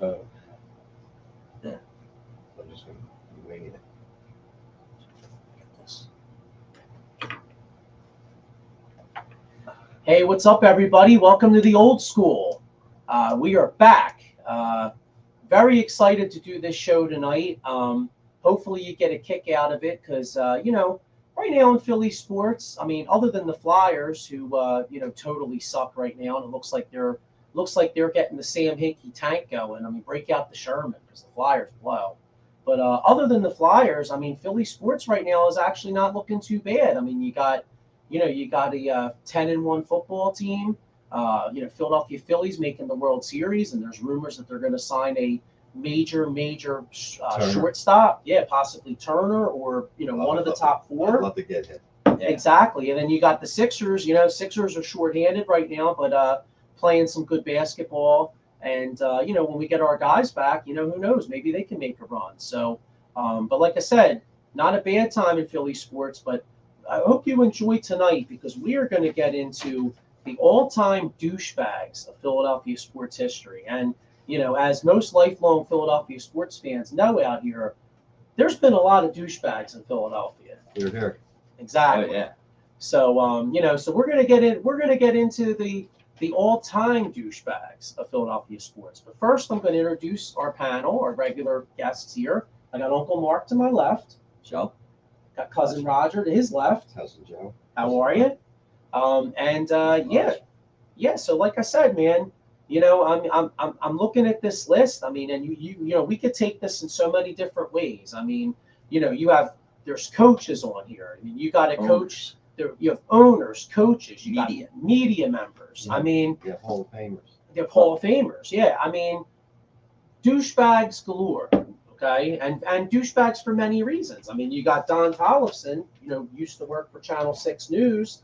Oh. Yeah. I'm just going to be winging it. Hey, what's up, everybody? Welcome to the old school. We are back. Very excited to do this show tonight. Hopefully, you get a kick out of it because, right now in Philly sports, I mean, other than the Flyers, who totally suck right now, and it looks like they're getting the Sam Hinkie tank going. I mean, break out the Sherman because the Flyers blow. But other than the Flyers, I mean, Philly sports right now is actually not looking too bad. I mean, you got a 10-1 football team. Philadelphia Phillies making the World Series, and there's rumors that they're going to sign a major shortstop. Yeah, possibly Turner or one of the top four. I'd love to get him. Yeah. Exactly, and then you got the Sixers. Sixers are shorthanded right now, but playing some good basketball. And when we get our guys back, who knows? Maybe they can make a run. So, but like I said, not a bad time in Philly sports. But I hope you enjoy tonight because we are going to get into the all-time douchebags of Philadelphia sports history. And as most lifelong Philadelphia sports fans know out here, there's been a lot of douchebags in Philadelphia. Here. Exactly. Oh, yeah. So so we're gonna get in. We're gonna get into the all-time douchebags of Philadelphia sports. But first, I'm going to introduce our panel, our regular guests here. I got Uncle Mark to my left. Joe. Got Cousin Roger to his left. Cousin Joe. How are you? Yeah. So like I said, man, I'm looking at this list. I mean, and we could take this in so many different ways. I mean, there's coaches on here. I mean, you got a coach. You have owners, coaches, you got media members. Yeah. I mean, you have Hall of Famers. You have Hall of Famers. Yeah, I mean, douchebags galore. Okay, and douchebags for many reasons. I mean, you got Don Tollefson. Used to work for Channel 6 News.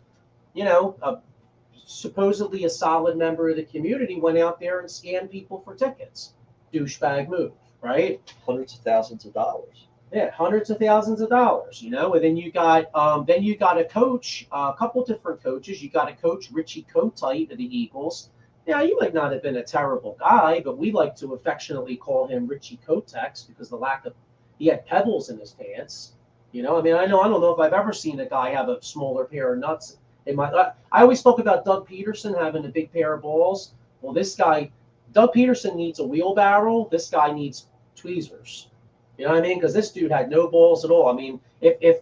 Supposedly a solid member of the community, went out there and scammed people for tickets. Douchebag move, right? Hundreds of thousands of dollars. Yeah, hundreds of thousands of dollars, and then you got a coach, a couple different coaches. You got a coach, Richie Kotite of the Eagles. Yeah, he might not have been a terrible guy, but we like to affectionately call him Richie Kotex because he had pebbles in his pants. I mean, I don't know if I've ever seen a guy have a smaller pair of nuts in my. I always talk about Doug Peterson having a big pair of balls. Well, this guy, Doug Peterson needs a wheelbarrow. This guy needs tweezers. You know what I mean? Because this dude had no balls at all. I mean, if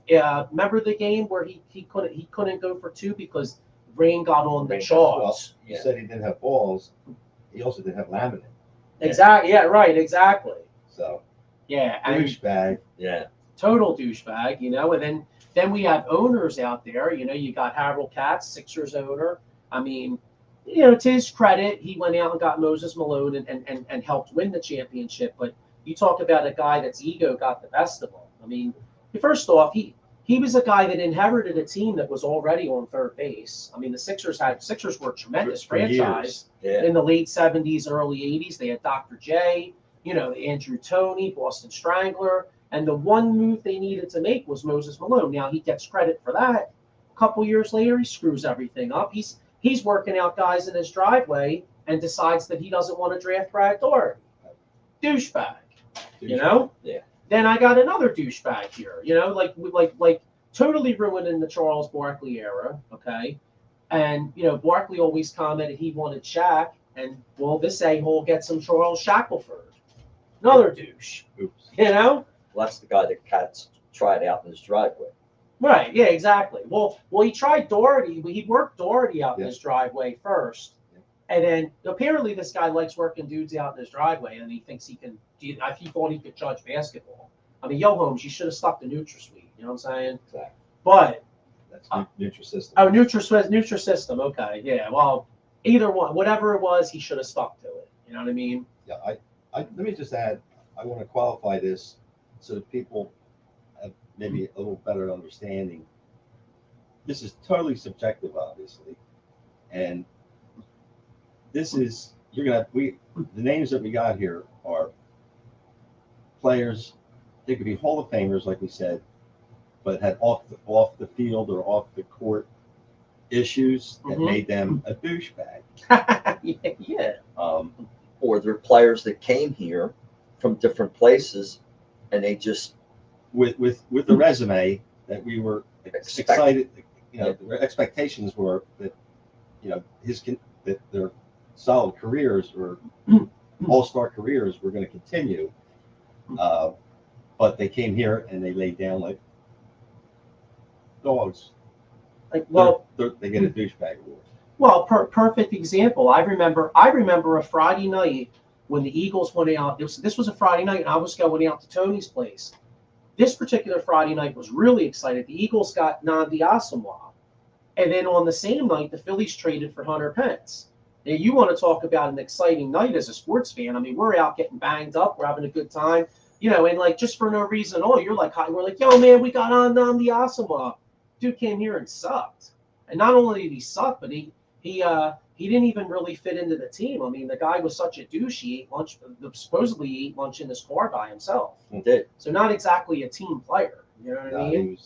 remember the game where he couldn't go for two because rain got on the charts. He said he didn't have balls. He also didn't have laminate. Exactly. Yeah. Right. Exactly. So. Yeah. Douchebag. Yeah. Total douchebag. And then we have owners out there. You got Harold Katz, Sixers owner. I mean, to his credit, he went out and got Moses Malone and helped win the championship, but. You talk about a guy that's ego got the best of him. I mean, first off, he was a guy that inherited a team that was already on third base. I mean, the Sixers were a tremendous franchise in the late 70s, early 80s. They had Dr. J, Andrew Toney, Boston Strangler, and the one move they needed to make was Moses Malone. Now he gets credit for that. A couple years later, he screws everything up. He's working out guys in his driveway and decides that he doesn't want to draft Brad Doherty. Douchebag. Yeah. Then I got another douchebag here. Like totally ruining the Charles Barkley era. Okay, and Barkley always commented he wanted Shaq, and well, this a-hole gets him Charles Shackelford, another douche. Oops. Well, that's the guy that Katz tried out in his driveway. Right. Yeah. Exactly. Well, he tried Doherty. He worked Doherty out in his driveway first. And then apparently this guy likes working dudes out in his driveway, and he thinks he can. He thought he could judge basketball. I mean, Holmes, you should have stuck to NutraSweet. You know what I'm saying? Exactly. But that's Nutrisystem. Oh, Nutrisystem. Okay, yeah. Well, either one, whatever it was, he should have stuck to it. You know what I mean? Yeah. Let me just add. I want to qualify this so that people have maybe a little better understanding. This is totally subjective, obviously, and. This is the names that we got here are players. They could be Hall of Famers, like we said, but had off the field or off the court issues that made them a douchebag. Yeah. or they're players that came here from different places, and they just with the resume that we were excited, the expectations were that that their solid careers or all-star careers were going to continue, but they came here and they laid down like dogs. Like, well, they get a douchebag award. Well, perfect example. I remember a Friday night when the Eagles went out. This was a Friday night, and I was going out to Tony's place. This particular Friday night was really excited. The Eagles got Nnamdi Asomugha, and then on the same night, the Phillies traded for Hunter Pence. Now, you want to talk about an exciting night as a sports fan? I mean, we're out getting banged up, we're having a good time, and like just for no reason at all. You're like, we're like, yo, man, we got on Nnamdi Asomugha. Dude came here and sucked, and not only did he suck, but he didn't even really fit into the team. I mean, the guy was such a douche. He ate lunch. Supposedly, he ate lunch in his car by himself. He did. So not exactly a team player. You know what I mean?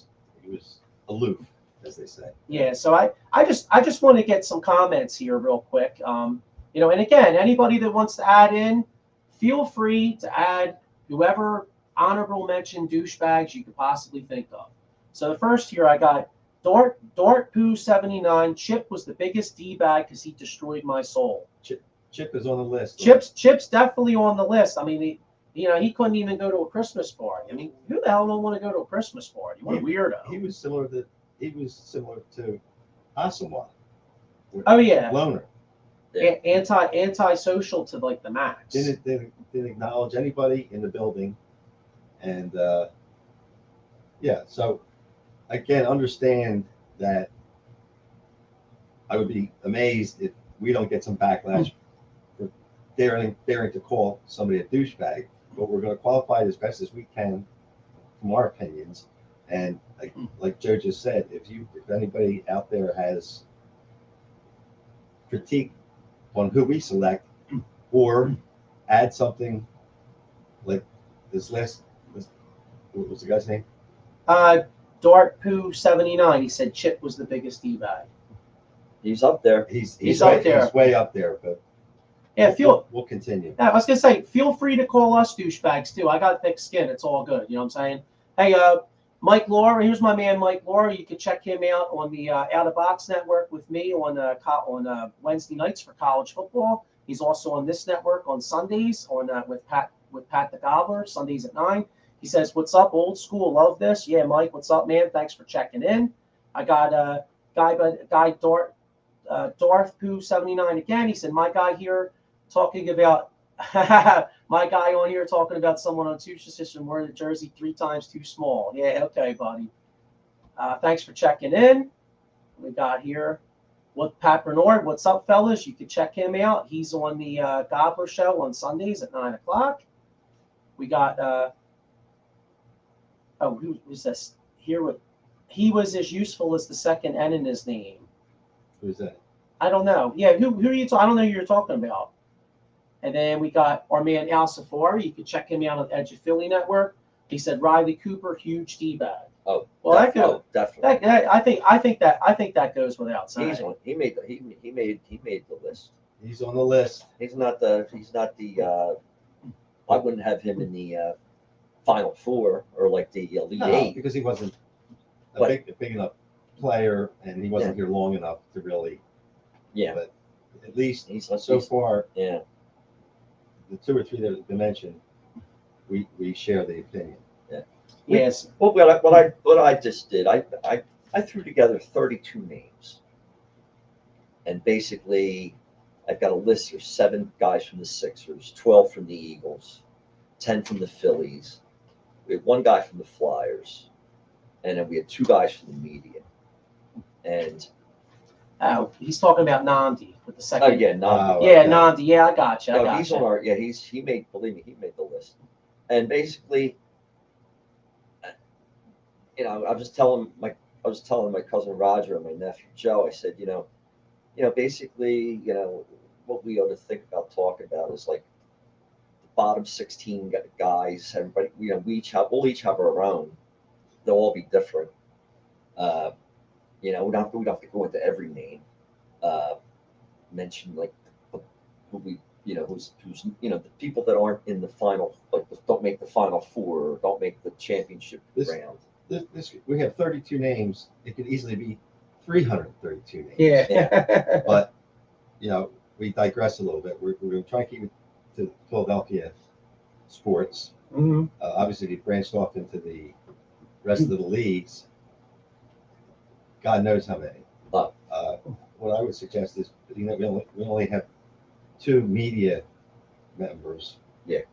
He was aloof, as they say. Yeah. So I just want to get some comments here real quick. And again, anybody that wants to add in, feel free to add whoever honorable mention douchebags you could possibly think of. So the first here I got. Dart Poo 79. Chip was the biggest D-bag because he destroyed my soul. Chip is on the list. Chip's definitely on the list. I mean, he couldn't even go to a Christmas party. I mean, who the hell don't want to go to a Christmas party? What a weirdo. He was similar to Asomugha. Oh yeah. Loner. Anti-social to like the max. Didn't acknowledge anybody in the building, and so. I can understand that. I would be amazed if we don't get some backlash for daring to call somebody a douchebag, but we're going to qualify it as best as we can from our opinions. And like Joe just said, if anybody out there has critique on who we select, or add something like this last, what was the guy's name? Dart Poo 79. He said Chip was the biggest D-bag. He's up there. He's up there. He's way up there, but yeah, we'll continue. Yeah, I was gonna say, feel free to call us douchebags too. I got thick skin. It's all good. You know what I'm saying? Hey, Mike Laura. Here's my man, Mike Laura. You can check him out on the Out of Box Network with me on Wednesday nights for college football. He's also on this network on Sundays with Pat the Gobbler, Sundays at 9. He says, "What's up, old school? Love this." Yeah, Mike, what's up, man? Thanks for checking in. I got a guy Darth Poo 79 again. He said, "My guy here talking about my guy on here talking about someone on Tuesday system wearing the jersey 3 times too small." Yeah, okay, buddy. Thanks for checking in. We got here Pat Bernard. What's up, fellas? You can check him out. He's on the Gobbler Show on Sundays at 9 o'clock. We got who was this? He was as useful as the second N in his name. Who's that? I don't know. Yeah, who are you? I don't know who you're talking about. And then we got our man Al Safari. You can check him out on the Edge of Philly Network. He said Riley Cooper, huge D-bag. Oh, well, that goes. Definitely. I think that goes without saying. He made the list. He's on the list. He's not the. I wouldn't have him in the Final Four or like the Elite Eight because he wasn't a big enough player, and he wasn't here long enough to really. Yeah. But at least so far, yeah, the 2 or 3 that have been mentioned, we share the opinion. Yeah. Yes. Well, what I just did, I threw together 32 names, and basically, I've got a list here: 7 guys from the Sixers, 12 from the Eagles, 10 from the Phillies. We had 1 guy from the Flyers, and then we had 2 guys from the media. And he's talking about Nnamdi with the second. Oh yeah, Nnamdi. Yeah, Nnamdi. Yeah, I got you. He's on our. Yeah, he made the list. And basically, I was telling my cousin Roger and my nephew Joe. I said, basically, what we ought to think about talking about is like the bottom 16 guys. Everybody, we'll each have our own. They'll all be different. We don't have to go into every name. Mention like who we who's the people that aren't in the final, like don't make the final four or don't make the championship round. We have 32 names. It could easily be 332 names. Yeah. But we digress a little bit. We're going to try to keep it to Philadelphia sports. Mm-hmm. Obviously, we branched off into the rest of the leagues. God knows how many. What I would suggest is, we only have 2 media members. Yeah.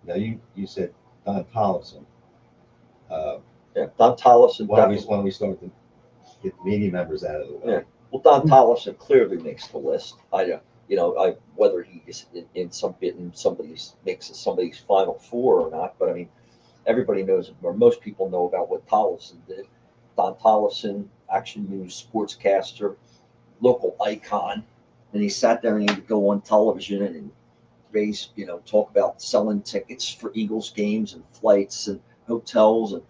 Now you said Don Tollefson. Yeah, Don Tollefson. Why don't we start to get the media members out of the way? Yeah. Well, Don Tollefson clearly makes the list. Whether he is in somebody's final four or not, but I mean, everybody knows, or most people know about what Tollefson did. Don Tollefson, Action News sportscaster, local icon, and he sat there and he would go on television and raise, talk about selling tickets for Eagles games and flights and hotels and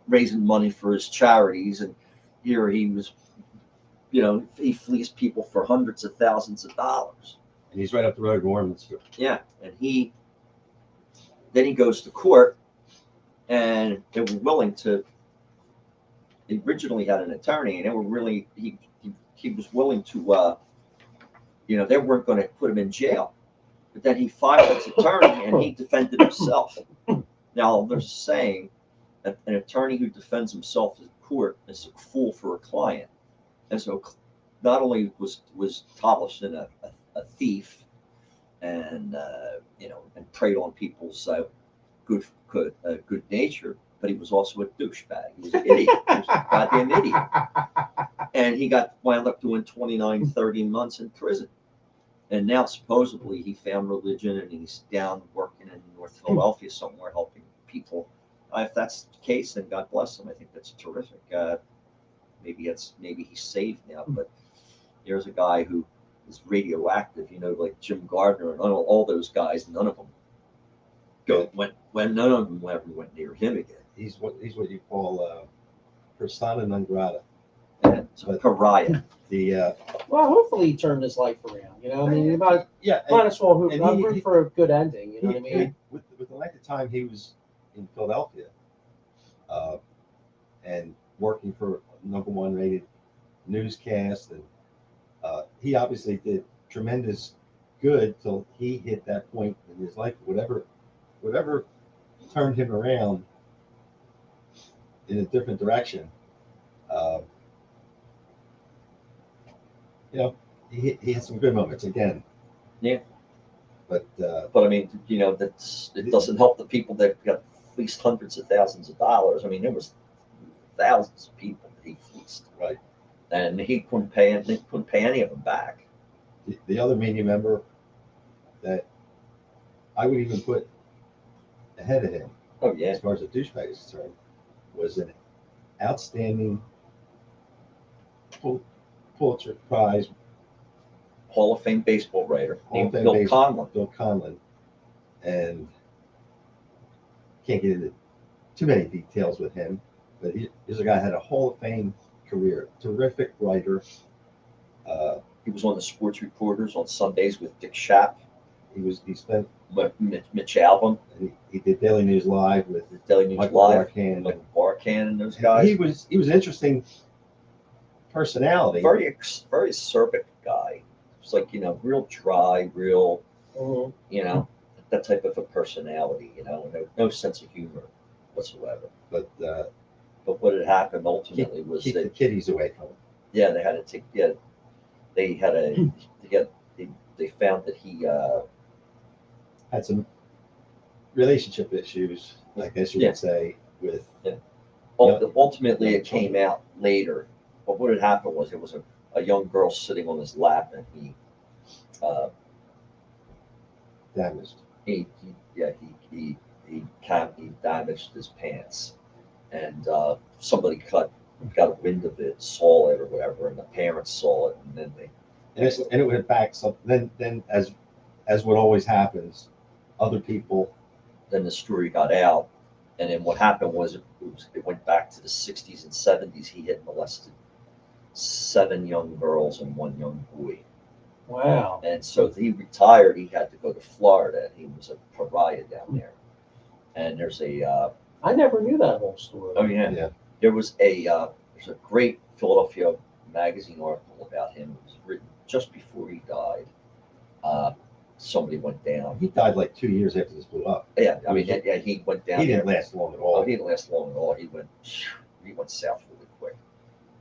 raising money for his charities. And here he was, he fleeced people for hundreds of thousands of dollars. And he's right up the road in Warminster. Yeah, and then he goes to court, and they were willing to. He originally had an attorney, and they were really he was willing to. They weren't going to put him in jail, but then he filed his attorney, and he defended himself. Now there's a saying that an attorney who defends himself in court is a fool for a client, and so not only was Tollefson a thief, and and preyed on people's good nature, but he was also a douchebag. He was an idiot. He was a goddamn idiot. And he wound up doing 29, 30 months in prison. And now supposedly he found religion and he's down working in North Philadelphia somewhere helping people. If that's the case, then God bless him. I think that's terrific. Maybe he's saved now, but here's a guy who is radioactive, like Jim Gardner and all those guys. None of them none of them ever went near him again. He's what you call persona non grata. Yeah, so a pariah. Well, hopefully he turned his life around. Might as well root for a good ending. You know what I mean? With the length of time he was in Philadelphia, and working for #1 rated newscast, and he obviously did tremendous good till he hit that point in his life. Whatever turned him around in a different direction. He had some good moments again. Yeah. But I mean, it doesn't help the people that got fleeced hundreds of thousands of dollars. I mean, there was thousands of people that he fleeced. Right. And he couldn't pay any of them back. The other media member that I would even put ahead of him, oh yeah, as far as the douchebag is concerned, was an outstanding Pulitzer Prize Hall of Fame baseball writer named Bill Conlon. Bill Conlon, and can't get into too many details with him, but he's a guy who had a Hall of Fame career, terrific writer. He was on the Sports Reporters on Sundays with Dick Schaap. He spent Mitch Albom. He did Daily News Live with Daily News Michael Live, Barkan, and those guys. He was an interesting personality. Very acerbic guy. It's like real dry, real that type of a personality. No sense of humor whatsoever. But what had happened ultimately was keep that the kiddies away from him. Yeah, they had to take. Yeah, they had a. They found that he had some relationship issues, I guess you would say, with. Yeah. Ultimately, it came out later. But what had happened was there was a young girl sitting on his lap, and he damaged. He damaged his pants, and somebody got a wind of it, saw it or whatever, and the parents saw it, and then they. And it went back. So then as what always happens, other people. Then the story got out, and then what happened was it went back to the 60s and 70s. He had molested 7 young girls and 1 young boy, Wow. And so he retired. He had to go to Florida, and he was a pariah down there. And there's a I never knew that whole story. oh yeah, Yeah. there was there's a great Philadelphia magazine article about him. It was written just before he died. Somebody went down. He died like 2 years after this blew up. Yeah, I mean, yeah, he went down. He didn't there. last long at Oh, all. he didn't last long at all. He went south really quick,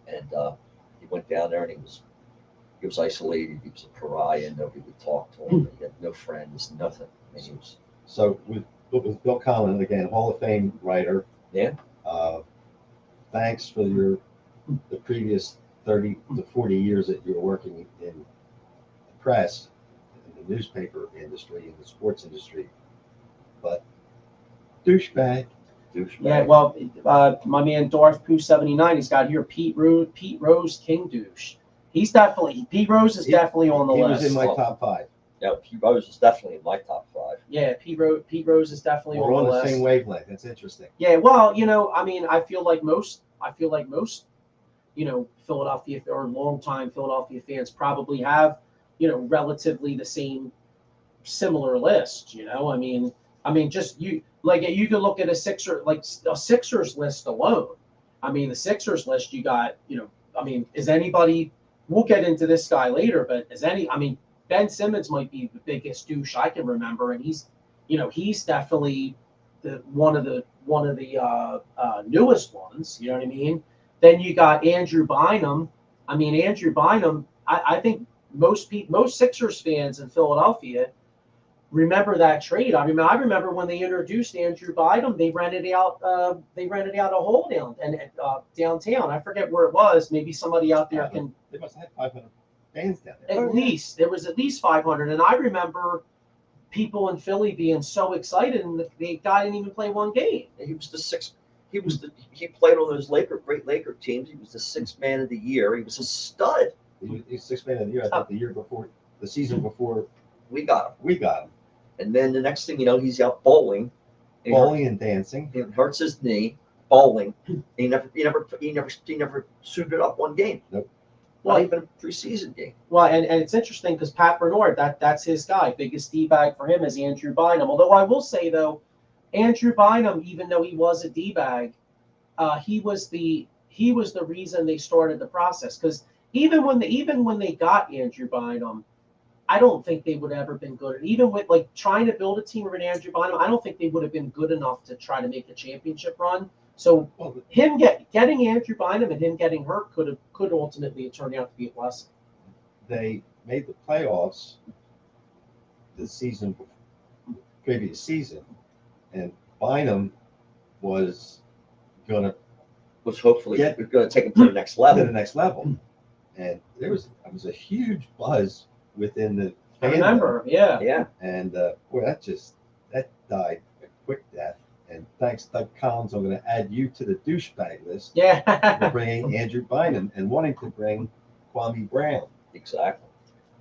and he went down there and he was isolated. He was a pariah. Nobody would talk to him. He had no friends, nothing. I mean, he was So with Bill Conlon, again, Hall of Fame writer. Yeah. Thanks for the previous 30 to 40 years that you were working in the press, in the newspaper industry, in the sports industry. But douchebag. Yeah, well, my man Darth Pooh 79, he's got here Pete Rose King Douche. Pete Rose is definitely on the He list. was in my top 5. Yeah, Pete Rose is definitely in my top 5. Yeah, Pete Rose is definitely We're on on the the list. same wavelength. That's interesting. Yeah, well, I mean, I feel like most, Philadelphia or longtime Philadelphia fans probably have, relatively the same similar list. I mean, just you could look at a Sixers list alone. I mean, the Sixers list you got, I mean, is anybody? We'll get into this guy later, but Ben Simmons might be the biggest douche I can remember, and he's definitely one of the newest ones. You know what I mean? Then you got Andrew Bynum. I mean, Andrew Bynum. I think most Sixers fans in Philadelphia remember that trade. I remember when they introduced Andrew Bynum, they rented out a hole downtown. I forget where it was. Maybe somebody out there can. They must have had 500 fans down there. At least there was at least 500, and I remember people in Philly being so excited, and the guy didn't even play one game. He was the sixth. He played on those great Laker teams. He was the 6th man of the year. He was a stud. He's 6th man of the year. I think the season before We got him. him. And then the next thing you know, he's out bowling. And dancing. He hurts his knee, bowling. He never suited up one game. Nope. Not even a preseason game. Well, and it's interesting because Pat Bernard, that's his guy. Biggest D-bag for him is Andrew Bynum. Although I will say, though, Andrew Bynum, even though he was a D-bag, he was the reason they started the process. Because even when they got Andrew Bynum, I don't think they would have ever been good. Even with trying to build a team around Andrew Bynum, I don't think they would have been good enough to try to make a championship run. So him getting Andrew Bynum and him getting hurt could ultimately turn out to be a blessing. They made the playoffs the previous season, and Bynum was Hopefully Yeah. going to take him to the next level. to the next level. And there was a huge buzz within the I fandom. remember, yeah. Yeah. And boy, that died a quick death. And thanks, Doug Collins, I'm going to add you to the douchebag list for Yeah. bringing Andrew Bynum and wanting to bring Kwame Brown. Exactly.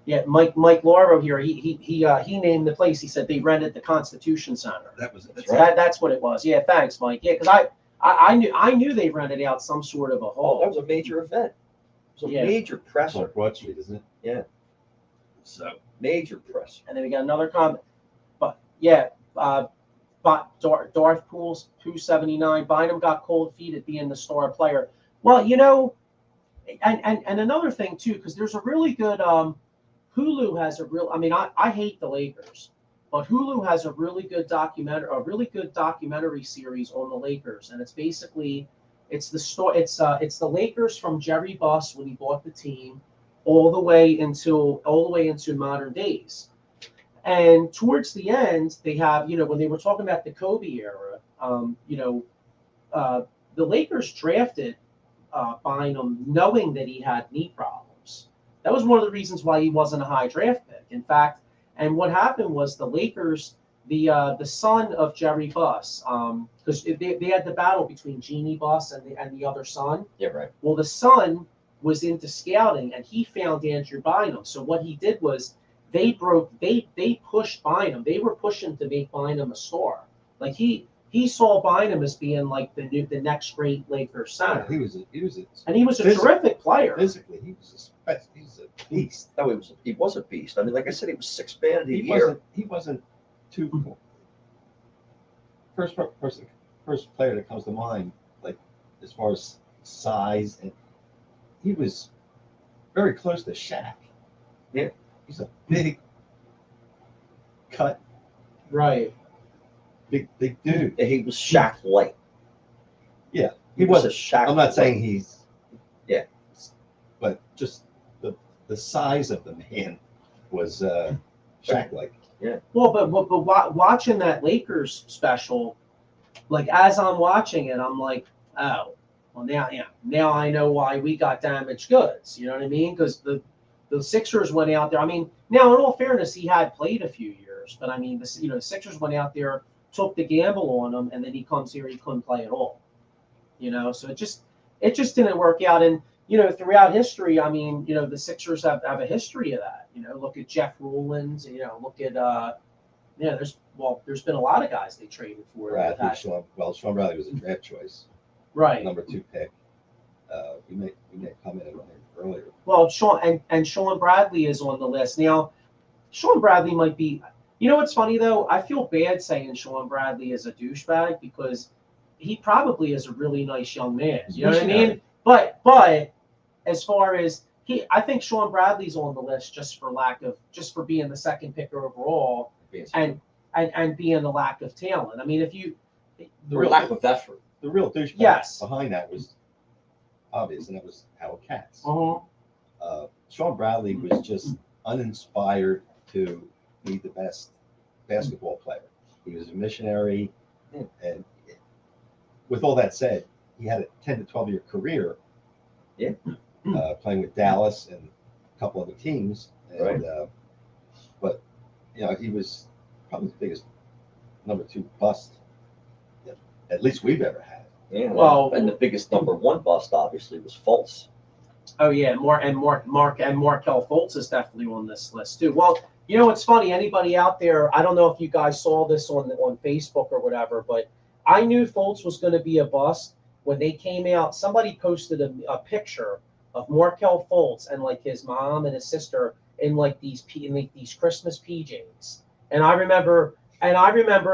Yeah, Mike Lauro here. He named the place. He said they rented the Constitution Center. That's right. That's what it was. Yeah, thanks, Mike. Yeah, because I knew they rented out some sort of a Oh, hall. that was a major event. It was a Yeah. major It's presser. on Broad Street, isn't it? Yeah. So Major presser. And then we got another comment. But yeah, Darth Pooh 79. Bynum got cold feet at being the star player. Well, and another thing too, because there's a really good Hulu has a real. I mean, I hate the Lakers, but Hulu has a really good documentary series on the Lakers, and it's basically it's the Lakers from Jerry Buss when he bought the team, all the way into modern days. And towards the end, they have, when they were talking about the Kobe era, the Lakers drafted Bynum knowing that he had knee problems. That was one of the reasons why he wasn't a high draft pick. In fact, and what happened was the Lakers, the son of Jerry Buss, because they had the battle between Jeannie Buss and the other son. Yeah, right. Well, the son was into scouting, and he found Andrew Bynum. So what he did was they pushed Bynum. They were pushing to make Bynum a star. Like he he saw Bynum as being like the next great Lakers center. He was a terrific player. Physically, he's a beast. No, he was a beast. I mean, like I said, he was 6th man of the year. He wasn't too first player that comes to mind, like as far as size, and he was very close to Shaq. Yeah, he's a big cut, right? Big dude. He was Shaq light. Yeah, he was a Shaq. I'm not saying he's. Yeah, but just the size of the man was Shaq like. Yeah. Well, but watching that Lakers special, like as I'm watching it, I'm like, oh, well now I know why we got damaged goods. You know what I mean? Because the Sixers went out there. I mean, now in all fairness, he had played a few years, but I mean, the Sixers went out there, took the gamble on him, and then he comes here, he couldn't play at all. So it just didn't work out. And throughout history, I mean, the Sixers have a history of that. Look at Jeff Rowlands. Look at there's been a lot of guys they traded for. Sean Bradley was a draft choice, right? Number 2 pick. We may comment on it earlier. Well, Sean Bradley is on the list now. Sean Bradley might be. What's funny though? I feel bad saying Sean Bradley is a douchebag because he probably is a really nice young man. You know what I mean? But as far as I think Sean Bradley's on the list just for being the 2nd pick overall and being the lack of talent. I mean, the real lack of effort. The real douchebag behind that was obvious, and that was Howard Katz. Sean Bradley was just uninspired to be the best basketball player. He was a missionary, and with all that said, he had a 10 to 12 year career. Yeah. Playing with Dallas and a couple other teams, and, right. But he was probably the biggest number 2 bust that at least we've ever had. Yeah. Well, and the biggest number 1 bust obviously was Fultz. Oh yeah, Markelle Fultz is definitely on this list too. Well, it's funny. Anybody out there? I don't know if you guys saw this on Facebook or whatever, but I knew Fultz was going to be a bust when they came out. Somebody posted a picture of Markelle Fultz and like his mom and his sister in like these Christmas PJs. And I remember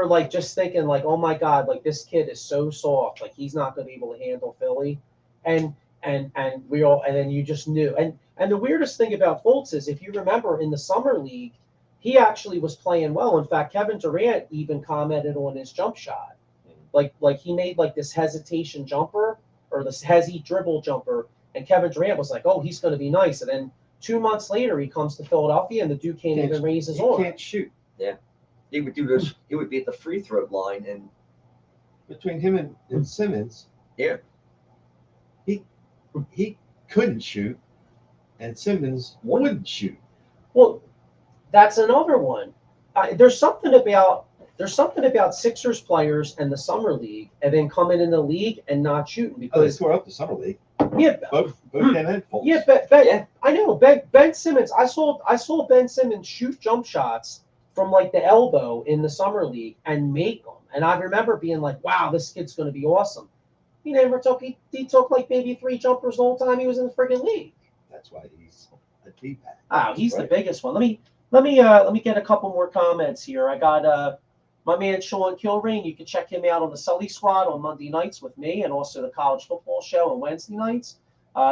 like just thinking like, oh my God, like this kid is so soft, like he's not going to be able to handle Philly. And then you just knew. And the weirdest thing about Fultz is if you remember in the summer league, he actually was playing well. In fact, Kevin Durant even commented on his jump shot. Like he made like this hesitation jumper or this hezzy dribble jumper. And Kevin Durant was like, oh, he's going to be nice. And then 2 months later, he comes to Philadelphia, and the dude can't even raise his arm. He can't shoot. Yeah. He would do this. He would be at the free throw line. And between him and Simmons, yeah, he couldn't shoot, and Simmons wouldn't shoot. Well, that's another one. There's something about Sixers players and the summer league, and then coming in the league and not shooting because they tore up the summer league. Yeah, both him and Fultz. Yeah, I know Ben Simmons. I saw Ben Simmons shoot jump shots from like the elbow in the summer league and make them, and I remember being like, "Wow, this kid's going to be awesome." He never took. He took like maybe 3 jumpers the whole time he was in the friggin' league. That's why he's a D-back. Oh, he's the biggest one. Let me get a couple more comments here. I got my man Sean Kilrain. You can check him out on the Sully Squad on Monday nights with me, and also the College Football Show on Wednesday nights.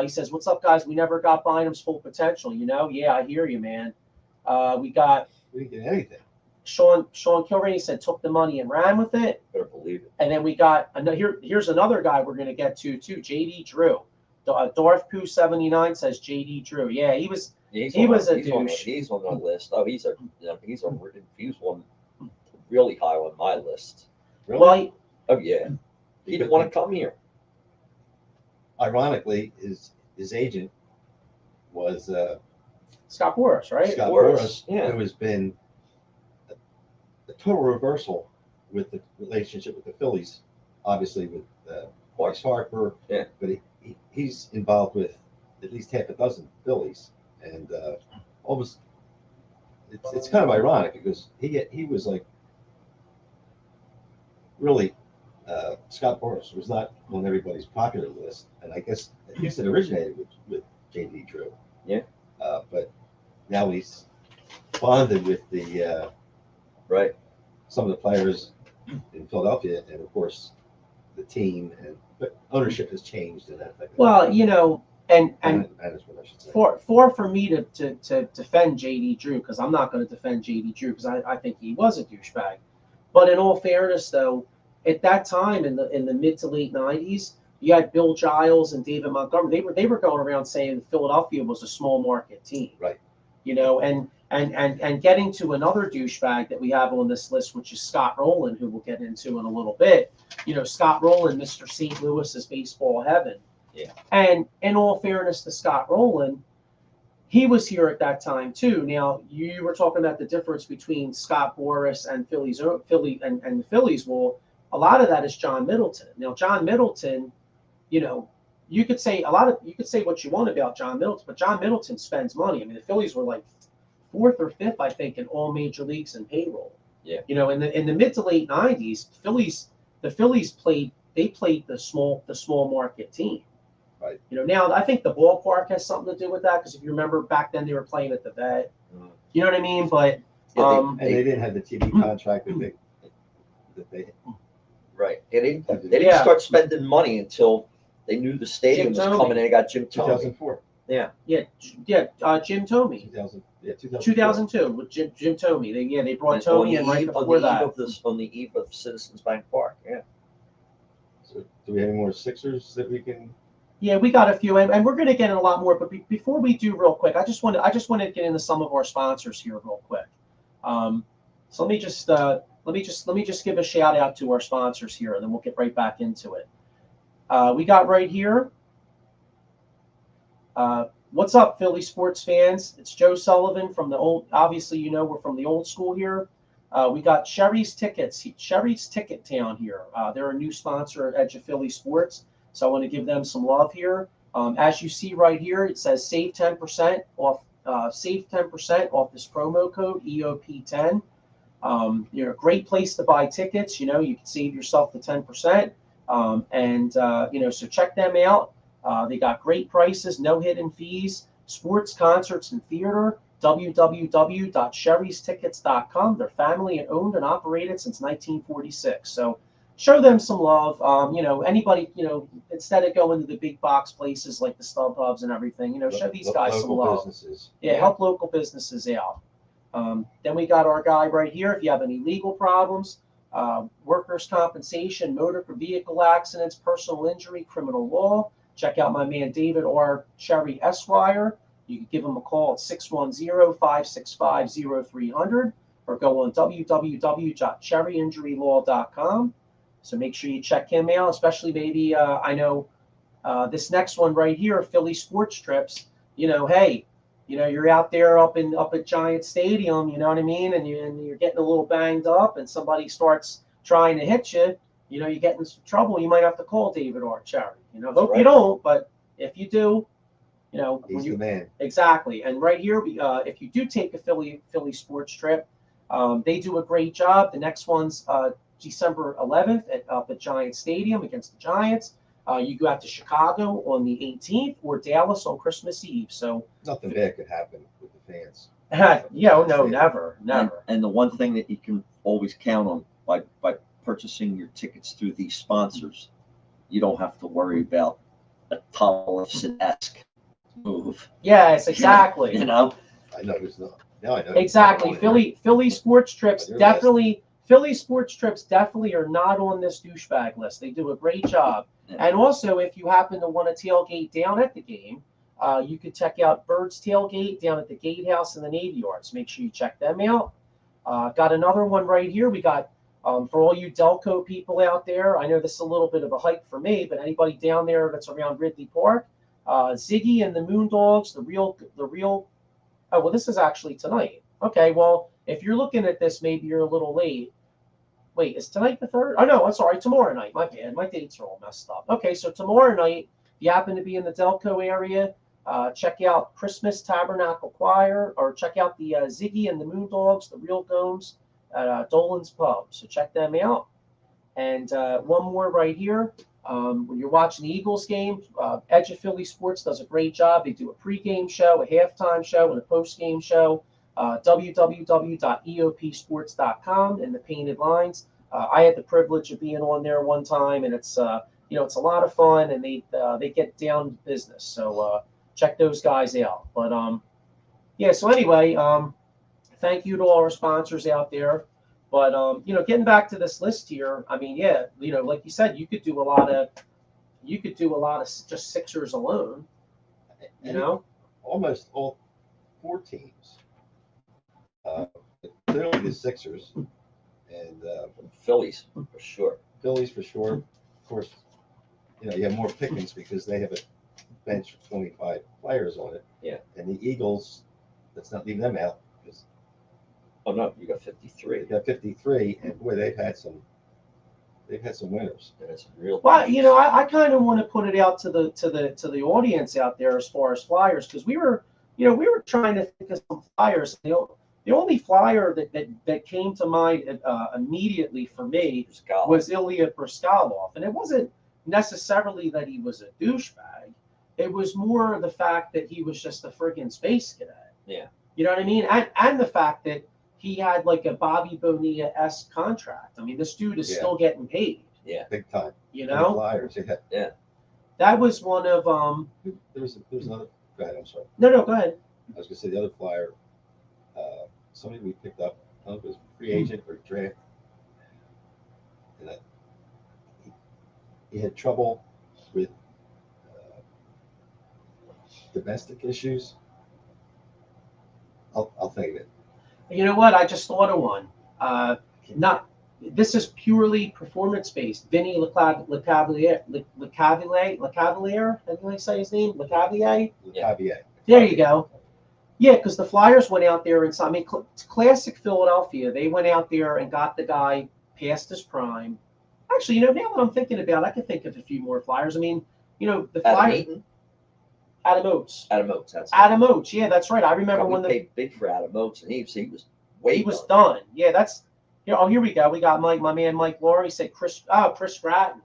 He says, "What's up, guys? We never got Bynum's full potential. Yeah, I hear you, man." We didn't get anything. Sean Kilrain said took the money and ran with it. Better believe it. And then we got here's another guy we're going to get to too. JD Drew. Darth Pooh 79 says JD Drew. Yeah, he was a douche. He's on the list. Oh, he's one really high on my list. Really? Well, yeah. He didn't want to come here. Ironically, his agent was Scott Boras, right? Scott Boras, who has been a total reversal with the relationship with the Phillies, obviously with Bryce Harper. Yeah. But he's involved with at least half a dozen Phillies, and almost it's kind of ironic because he was like really Scott Boras was not on everybody's popular list, and I guess it originated with J.D. Drew. Yeah. But now he's bonded with the Right. some of the players in Philadelphia, and of course the team, but ownership has changed and that type of Well, thing. you know, and Management, I should say. for me to defend JD Drew, because I'm not going to defend JD Drew because I think he was a douchebag. But in all fairness, though, at that time in the mid to late '90s, you had Bill Giles and David Montgomery. They were going around saying Philadelphia was a small market team. Right. You know, and getting to another douchebag that we have on this list, which is Scott Rowland, who we'll get into in a little bit. You know, Scott Rowland, Mr. St. Louis's baseball heaven. Yeah. And in all fairness to Scott Rowland, he was here at that time too. Now you were talking about the difference between Scott Boras and Philly and the Phillies. Well, a lot of that is John Middleton. Now John Middleton, you know, you could say what you want about John Middleton, but John Middleton spends money. I mean, the Phillies were like 4th or 5th, I think, in all major leagues in payroll. Yeah. You know, in the mid to late '90s, the Phillies played the small market team. Right. You know, now I think the ballpark has something to do with that because if you remember back then they were playing at the Vet. You know what I mean? But And they didn't have the TV contract that they Right. They didn't start spending money until they knew the stadium was coming in. They got Jim Thome. 2004. Jim Thome. 2002 with Jim Thome. They brought Thome in right before that. On the eve of Citizens Bank Park. Yeah. So do we have any more Sixers that we can? Yeah, we got a few, and we're going to get in a lot more. But before we do, real quick, I just want to get into some of our sponsors here, real quick. So let me just give a shout out to our sponsors here, and then we'll get right back into it. We got right here. What's up, Philly sports fans? It's Joe Sullivan from the old. Obviously, you know we're from the old school here. We got Sherry's Tickets, Sherry's Ticket Town here. They're a new sponsor at Edge of Philly Sports. So I want to give them some love here. As you see right here, it says save 10% off. Save 10% off this promo code EOP10. You know, great place to buy tickets. You know, you can save yourself the 10%. You know, so check them out. They got great prices, no hidden fees. Sports, concerts, and theater. www.sherrystickets.com. They're family owned and operated since 1946. So show them some love. You know, anybody, you know, instead of going to the big box places like the StubHubs and everything, you know, show these guys some love. Businesses. Yeah, help local businesses out. Then we got our guy right here. If you have any legal problems, workers' compensation, motor vehicle accidents, personal injury, criminal law, check out my man David R. Cherry Esquire. You can give him a call at 610-565-0300 or go on www.cherryinjurylaw.com. So make sure you check him out, especially maybe I know this next one right here, Philly Sports Trips. You know, hey, you know, you're out there up at Giant Stadium, you know what I mean, and you're getting a little banged up, and somebody starts trying to hit you. You know, you get in some trouble. You might have to call David or Cherry. You know, hope you don't, but if you do, you know, he's the man. Exactly. And right here, if you do take a Philly Sports Trip, they do a great job. The next one's December 11th up at Giant Stadium against the Giants. You go out to Chicago on the 18th or Dallas on Christmas Eve. So nothing bad could happen with the fans. No, never. And the one thing that you can always count on by purchasing your tickets through these sponsors, you don't have to worry about a Tollefson-esque move. Yes, exactly. You know, I know who's not. Now I know exactly. Philly Sports Trips definitely. Philly Sports Trips definitely are not on this douchebag list. They do a great job. And also, if you happen to want to tailgate down at the game, you could check out Bird's Tailgate down at the Gatehouse in the Navy Yards. Make sure you check them out. Got another one right here. We got, for all you Delco people out there, I know this is a little bit of a hike for me, but anybody down there that's around Ridley Park, Ziggy and the Moondogs, the real. Oh, well, this is actually tonight. Okay, well, if you're looking at this, maybe you're a little late. Wait, is tonight the 3rd? Oh, no, I'm sorry, tomorrow night. My bad. My dates are all messed up. Okay, so tomorrow night, if you happen to be in the Delco area, check out Christmas Tabernacle Choir, or check out the Ziggy and the Moondogs, the Real Gomes, at Dolan's Pub. So check them out. And one more right here. When you're watching the Eagles game, Edge of Philly Sports does a great job. They do a pregame show, a halftime show, and a postgame show. www.eopsports.com and the painted lines. I had the privilege of being on there one time, and it's it's a lot of fun, and they get down to business. So check those guys out. But yeah. So anyway, thank you to all our sponsors out there. But getting back to this list here, I mean, yeah, like you said, you could do a lot of just Sixers alone. Almost all 4 teams. Clearly the Sixers and Phillies for sure. Phillies for sure. Of course, you have more pickings because they have a bench of 25 players on it. Yeah. And the Eagles, let's not leave them out because Oh no, you got 53. they got 53, and boy, they've had some winners. And it's real. Well, I kind of want to put it out to the audience out there as far as flyers, because we were trying to think of some flyers. The only flyer that came to mind immediately for me was Ilya Briskalov, and it wasn't necessarily that he was a douchebag. It was more the fact that he was just a friggin' space cadet. Yeah. You know what I mean? And the fact that he had like a Bobby Bonilla-esque contract. I mean, this dude is still getting paid. Yeah. Big time. Flyers. Yeah. That was one of There's another. Go ahead. I'm sorry. No, go ahead. I was gonna say the other flyer. Somebody we picked up. I don't know if it was free agent or draft. And he had trouble with domestic issues. I'll think of it. You know what? I just thought of one. This is purely performance-based. Vinny Lecavalier. How do I say his name? Lecavalier? Lecavalier. There you go. Yeah, because the Flyers went out there and classic Philadelphia. They went out there and got the guy past his prime. Actually, now that I'm thinking about it, I can think of a few more Flyers. I mean, the Flyers. Adam Oates. Adam Oates. Yeah, that's right. I remember when they paid big for Adam Oates, and he was done. Yeah, that's. Oh, here we go. We got my man Mike Laurie said Chris Gratton.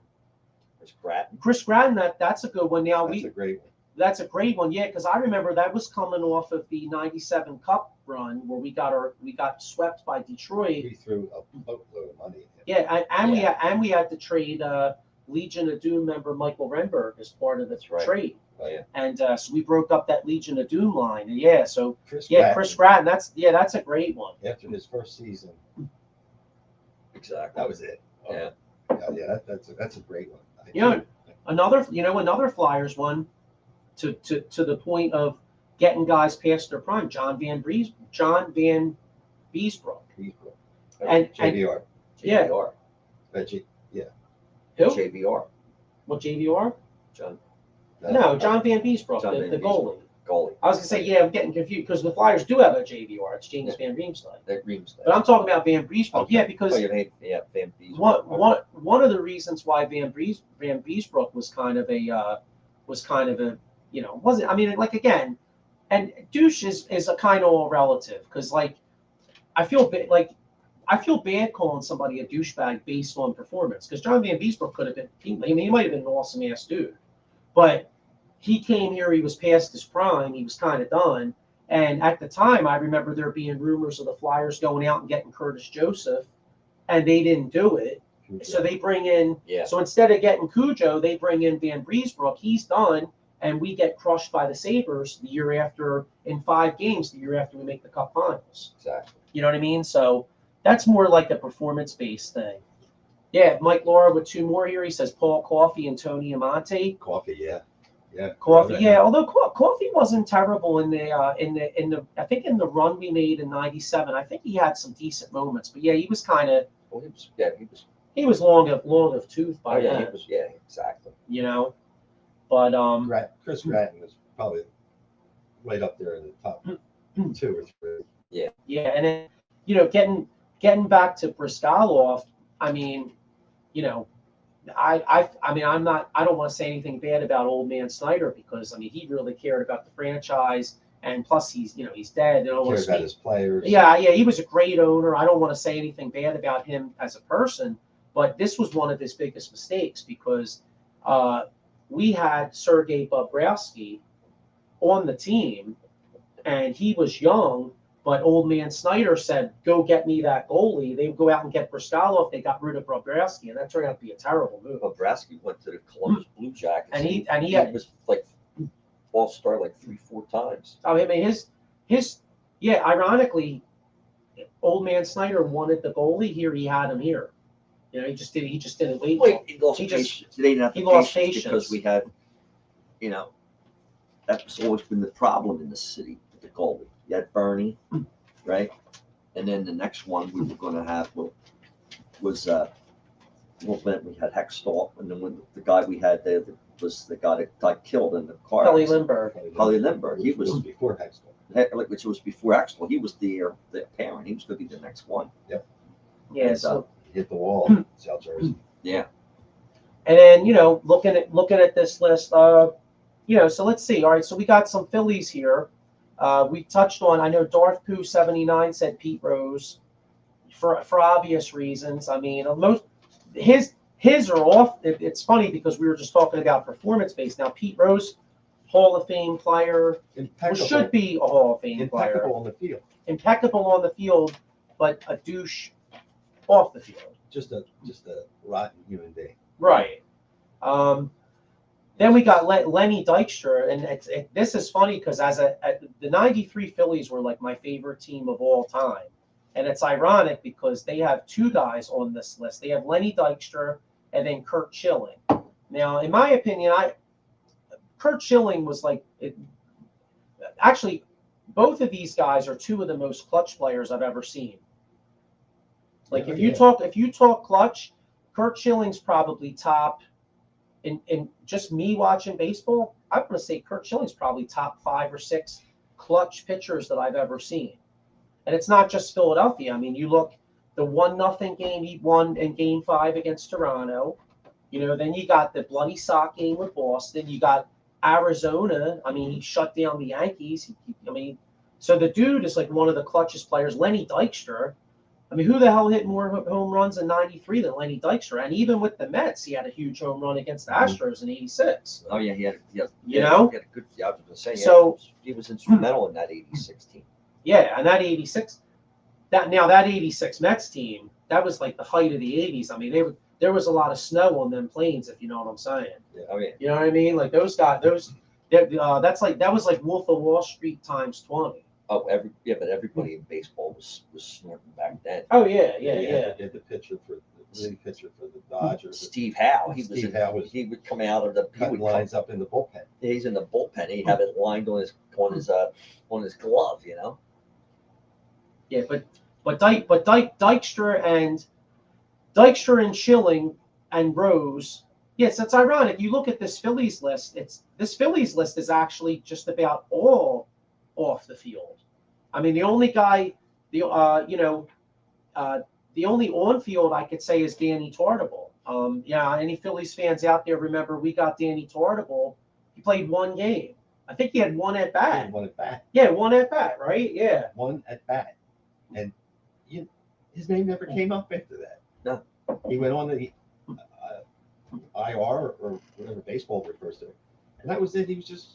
Chris Gratton. That's a good one. Now That's a great one. That's a great one. Yeah, because I remember that was coming off of the '97 Cup run where we got swept by Detroit. We threw a boatload of money at him. Yeah, and we had to trade Legion of Doom member Michael Renberg as part of the trade. Oh, yeah. And so we broke up that Legion of Doom line. And yeah, so Chris Gratton. That's a great one. After his first season. Exactly. That was it. Yeah. Yeah, that's a great one. Another Flyers one to the point of getting guys past their prime. John Van Biesbroek. And JVR. Yeah. JVR. Who? JVR. What, JVR? John. No, John Van Biesbroek, the goalie. I was gonna say, yeah, I'm getting confused because the Flyers do have a JVR. It's James Van Riemsdyk. But I'm talking about Van Biesbroek. Okay. Yeah, because Van Biesbroek. one of the reasons why Van Biesbroek was kind of a wasn't, I mean, like, again, and douche is a kind of all relative, because like I feel bad calling somebody a douchebag based on performance, because John Van Biesbroek could have been, he might have been an awesome ass dude, but he came here, he was past his prime, he was kind of done. And at the time, I remember there being rumors of the Flyers going out and getting Curtis Joseph, and they didn't do it. So they bring in, so instead of getting Cujo, they bring in Van Biesbroek. He's done, and we get crushed by the Sabres the year after, in 5 games, the year after we make the Cup Finals. Exactly. You know what I mean? So that's more like a performance-based thing. Yeah, Mike Laura with 2 more here. He says Paul Coffey and Tony Amonte. Coffey, yeah. Yeah. Coffey, yeah. Although Coffey wasn't terrible in the I think in the run we made in '97. I think he had some decent moments, but yeah, he was kind of. Well, he was long of tooth by then. Exactly. But Chris Gratton was probably right up there in the top 2 or 3. Yeah. Yeah, and then getting back to Briskalov, I mean, I don't want to say anything bad about old man Snyder, because I mean he really cared about the franchise, and plus he's dead. I don't want to about his players. Yeah, he was a great owner. I don't want to say anything bad about him as a person, But this was one of his biggest mistakes because we had Sergei Bobrovsky on the team, and he was young. But old man Snyder said, "Go get me that goalie." They would go out and get Briskalov. They got rid of Bobrovsky, and that turned out to be a terrible move. Bobrovsky went to the Columbus Blue Jackets, And he was like all-star like 3-4 times. I mean, ironically, old man Snyder wanted the goalie here. He had him here. You know, he just didn't wait. Well, he lost He patience. just- They didn't have the he lost patience because patience. we had, you know, that's always been the problem in the city with the goalie. You had Bernie, right? And then the next one we were going to have was then we had Hextall, and then when the guy we had there was the guy that got killed in the car. Kelly accident. Lindbergh. Holly Lindbergh. He was before Hextall. which was before Hextall. He was the parent. He was going to be the next one. Yeah. And, So, Hit the wall in South Jersey. yeah. and then looking at this list, so let's see. All right, so we got some Phillies here. We touched on. I know Darth Pooh 79 said Pete Rose for obvious reasons. I mean, most his are off. It's funny because we were just talking about performance based. Now Pete Rose, Hall of Fame player, should be a Hall of Fame player. Impeccable on the field. Impeccable on the field, but a douche off the field. Just a rotten human being. Right. Then we got Lenny Dykstra, and this is funny because the '93 Phillies were like my favorite team of all time, and it's ironic because they have two guys on this list. They have Lenny Dykstra and then Kurt Schilling. Now, in my opinion, Kurt Schilling was actually both of these guys are two of the most clutch players I've ever seen. Like if you talk clutch, Kurt Schilling's probably top. In just me watching baseball, I'm going to say Kurt Schilling's probably top 5 or 6 clutch pitchers that I've ever seen. And it's not just Philadelphia. I mean, you look the 1-0 game he won in Game 5 against Toronto. Then you got the bloody sock game with Boston. You got Arizona. I mean, he shut down the Yankees. So the dude is like one of the clutchest players. Lenny Dykstra. I mean, who the hell hit more home runs in '93 than Lenny Dykstra? And even with the Mets, he had a huge home run against the Astros in '86. Oh yeah, he had You know? he had a good. Yeah, I was gonna say. So- he was instrumental in that '86 team. Yeah, and that '86, that '86 Mets team, that was like the height of the '80s. I mean, there was a lot of snow on them planes, if you know what I'm saying. Yeah. Oh yeah. You know what I mean? Like those guys, that was like Wolf of Wall Street times 20. Oh, but everybody in baseball was snorting back then. Oh yeah. The pitcher for the Dodgers. Steve Howe, he would come out of the Cutting lines up in the bullpen. He's in the bullpen. He'd have it lined on his glove, Yeah, but Dykstra and Schilling and Rose. Yes, it's ironic. You look at this Phillies list. This Phillies list is actually just about all off the field. I mean, the only guy, the only on field I could say is Danny Tartabull. Any Phillies fans out there remember we got Danny Tartabull. He played one game. I think he had one at bat. One at bat. Yeah, one at bat, right? Yeah. One at bat, and his name never came up after that. No. He went on the IR or whatever baseball refers to it, and that was it. He just.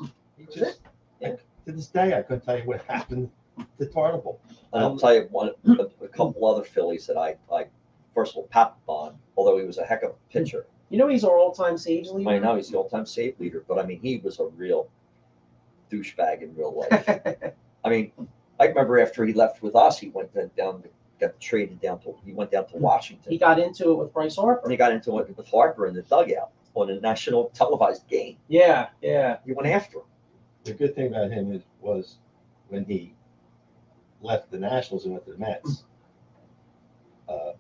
Yeah. To this day, I couldn't tell you what happened to Tartabull. And I'll tell you a couple other Phillies that I first of all, Papelbon, although he was a heck of a pitcher. He's our all-time saves leader. I know he's the all-time save leader, but I mean, he was a real douchebag in real life. I mean, I remember after he left with us, he went down, got traded down to Washington. He got into it with Bryce Harper. And he got into it with Harper in the dugout on a national televised game. Yeah. He went after him. The good thing about him was when he left the Nationals and went to the Mets.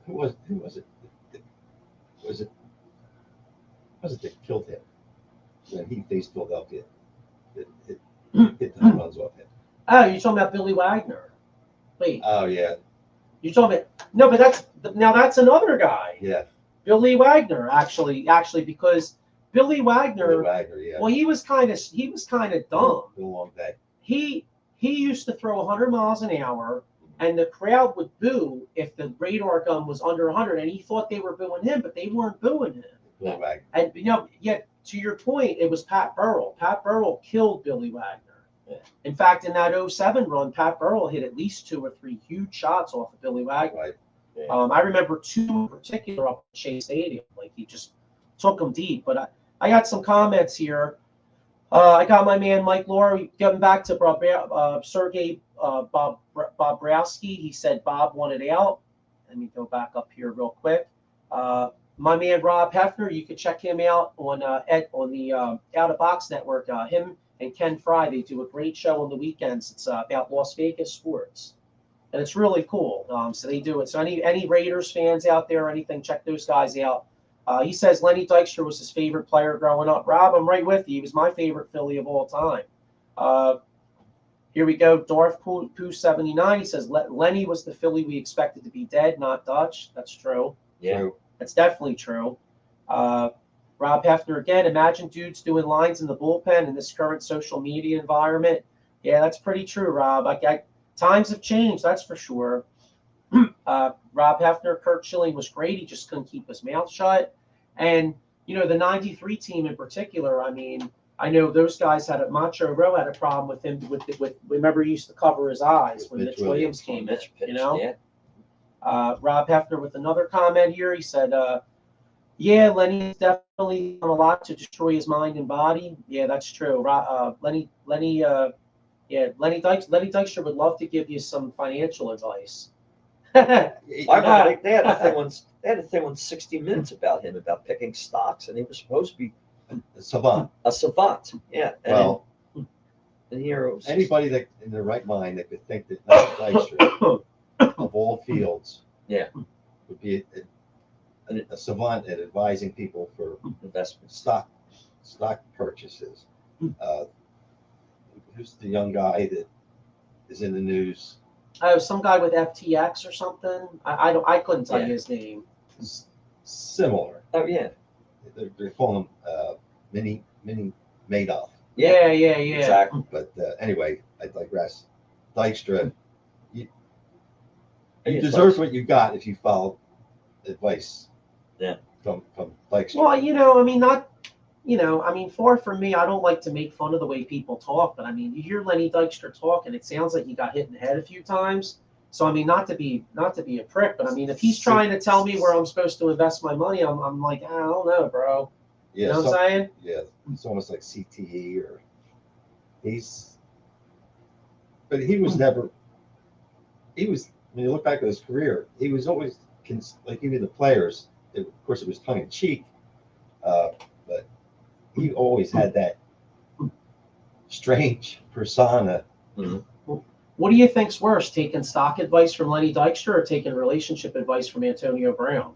Who was it? Was it that killed him when he faced Philadelphia? It hit the runs off him. Oh, you're talking about Billy Wagner. Wait. Oh yeah. You're talking about no, but that's another guy. Yeah. Billy Wagner, actually, because Billy Wagner. Yeah. Well, he was kind of dumb. Been a long day. He used to throw 100 miles an hour and the crowd would boo if the radar gun was under 100, and he thought they were booing him, but they weren't booing him. Billy Wagner. And yet to your point, it was Pat Burrell. Pat Burrell killed Billy Wagner. Yeah. In fact, in that 07 run, Pat Burrell hit at least 2 or 3 huge shots off of Billy Wagner. Right. Yeah. I remember 2 in particular up at Shea Stadium. Like, he just took them deep. But I got some comments here. I got my man Mike Laura getting back to Sergey Bobrovsky. He said Bob wanted out. Let me go back up here real quick. My man Rob Hefner, you can check him out on the Out of Box Network. Him and Ken Fry, they do a great show on the weekends. It's about Las Vegas sports, and it's really cool. So they do it. So any Raiders fans out there or anything, check those guys out. He says Lenny Dykstra was his favorite player growing up. Rob, I'm right with you. He was my favorite Philly of all time. Here we go. Darth Pooh 79. He says Lenny was the Philly we expected to be dead, not Dutch. That's true. Yeah. True. That's definitely true. Rob Hefner again. Imagine dudes doing lines in the bullpen in this current social media environment. Yeah, that's pretty true, Rob. Times have changed, that's for sure. Rob Hefner, Kurt Schilling was great. He just couldn't keep his mouth shut. And the '93 team in particular. I mean, I know those guys Macho Rowe had a problem with him. With remember, he used to cover his eyes when Mitch Williams came in. Yeah. Rob Hefner with another comment here. He said, "Yeah, Lenny's definitely done a lot to destroy his mind and body. Yeah, that's true. Lenny Dykstra would love to give you some financial advice." I remember they had a thing on 60 Minutes about him, about picking stocks, and he was supposed to be Savant. a savant. Yeah. Well, and here it was anybody that in their right mind that could think that Lenny Dykstra of all fields, Yeah. would be a savant at advising people for investments. stock purchases. Who's the young guy that is in the news? Some guy with FTX or something. I couldn't tell you his name. Similar. Oh yeah. They're calling him Mini Madoff. Yeah. Exactly. But anyway, I digress. Dykstra, you It's deserve what you got if you follow advice. Yeah. From Dykstra. Well, far from me, I don't like to make fun of the way people talk, but I mean, you hear Lenny Dykstra talk, and it sounds like he got hit in the head a few times. So I mean, not to be a prick, but I mean, if he's trying to tell me where I'm supposed to invest my money, I'm like, I don't know, bro. Yeah, you know what I'm saying? Yeah, it's almost like CTE but he was never. When you look back at his career, he was always like even the players. Of course, it was tongue in cheek, but he always had that strange persona. Mm-hmm. What do you think's worse, taking stock advice from Lenny Dykstra or taking relationship advice from Antonio Brown?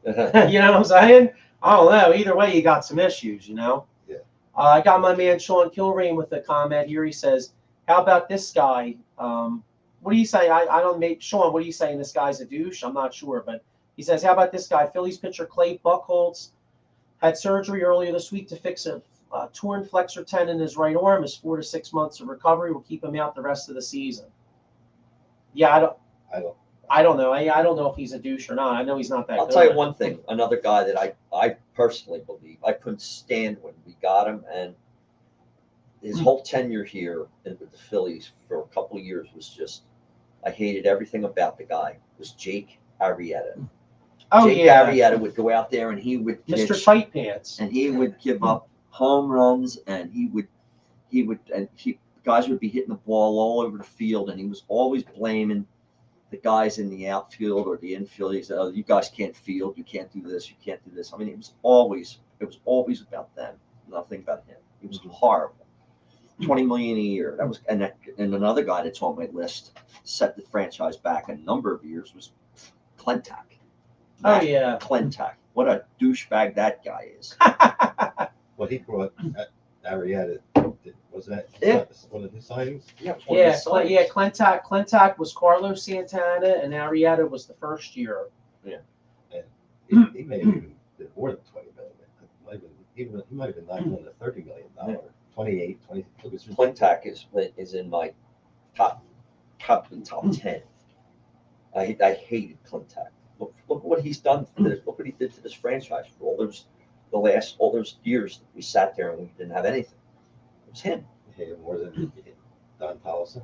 You know what I'm saying? I don't know. Either way, you got some issues, Yeah. I got my man Sean Kilrain with a comment here. He says, "How about this guy? What do you say? I don't make Sean. What are you saying? This guy's a douche? I'm not sure, but he says, how about this guy? Phillies pitcher Clay Buchholz had surgery earlier this week to fix a torn flexor tendon in his right arm. His 4 to 6 months of recovery will keep him out the rest of the season." Yeah, I don't know. I don't know if he's a douche or not. I know he's not that. I'll tell you one thing. Another guy that I personally believe I couldn't stand when we got him, and his whole tenure here with the Phillies for a couple of years was just, I hated everything about the guy. Was Jake Arrieta. Jake Arrieta would go out there and he would pitch, Mr. Tight Pants, and he would give up home runs, and guys would be hitting the ball all over the field, and he was always blaming the guys in the outfield or the infield. He said, "Oh, you guys can't field. You can't do this. You can't do this." I mean, it was always about them, nothing about him. It was horrible. $20 million a year. That was, and another guy that's on my list set the franchise back a number of years was Clentak. Oh yeah, Clentak. What a douchebag that guy is. Well, he brought Arrieta. Wasn't that one of his signings? Yeah. Clentak was Carlos Santana, and Arrieta was the first year. Yeah. And he may have even been more than $20 million. He might have been not more than $30 million. 28, 20. Clentak is in my top top 10. I hated Clintack. Look what he's done. Look what he did to this franchise for all those years that we sat there and we didn't have anything. It was him. You hate him more than you hate Don Tollison.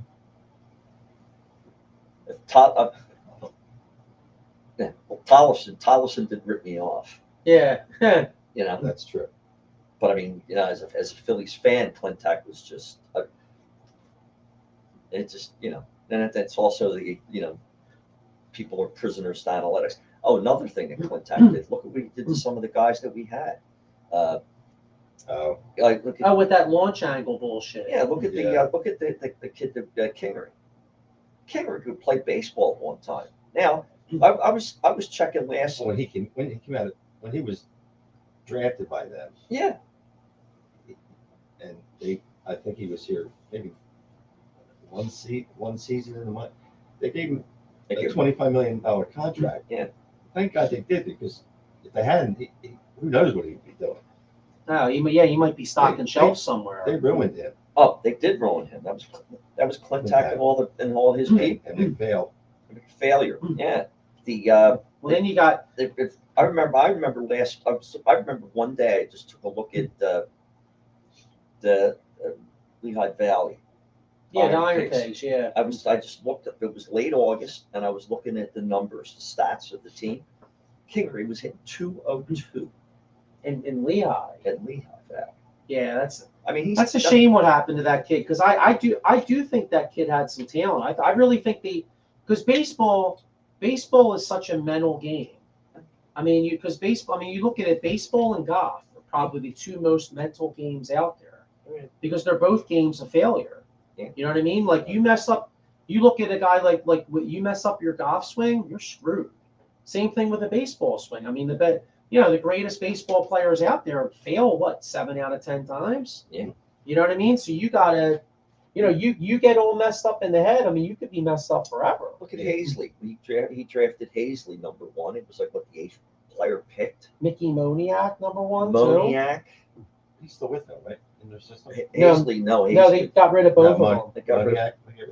Yeah, well, Tollison did rip me off. Yeah. You know, That's true. but I mean, you know, as a Phillies fan, Clintack was just it just, you know, and that's also the, you know, people are prisoners to analytics. Oh, another thing that Clintack did. Look what we did to some of the guys that we had. Like look at, Oh, with that launch angle bullshit. yeah, look at Yeah. the kid, Kingery. Kingery could play baseball at one time. Now, I was checking last. When he came out, when he was drafted by them, Yeah, and I think he was here maybe one season in the month. They gave him They a gave him- $25 million contract. Yeah. Thank God they did, because if they hadn't, who knows what he'd be doing. Oh, you might be stocking They- shelves somewhere. They ruined him. oh, they did ruin him. That was Clintack and all his people. And they failed. Failure. Yeah. The Well, then you got I remember one day I just took a look at the Lehigh Valley. the Iron Pigs. Yeah. I just looked at, it was late August, and I was looking at the numbers, the stats of the team. Kingery was hitting 202 In Lehigh. at Lehigh Valley. Yeah, I mean, that's a shame what happened to that kid, because I do think that kid had some talent. I really think because baseball is such a mental game. I mean, you look at it, baseball and golf are probably the two most mental games out there, because they're both games of failure. Yeah. You know what I mean? Like, you mess up, you look at a guy like you mess up your golf swing, you're screwed. Same thing with a baseball swing. I mean, the greatest baseball players out there fail 7 out of 10 times. Yeah. You know what I mean? So you gotta, you get all messed up in the head. I mean, you could be messed up forever. Look at Hazley. He drafted Hazley number 1. It was like what the 8th player picked. Mickey Moniak, number 1, too. Moniak. He's still with them, right? In their system. Hazley, no. No, they got rid of both Not of them. They got rid of, Moniak, they get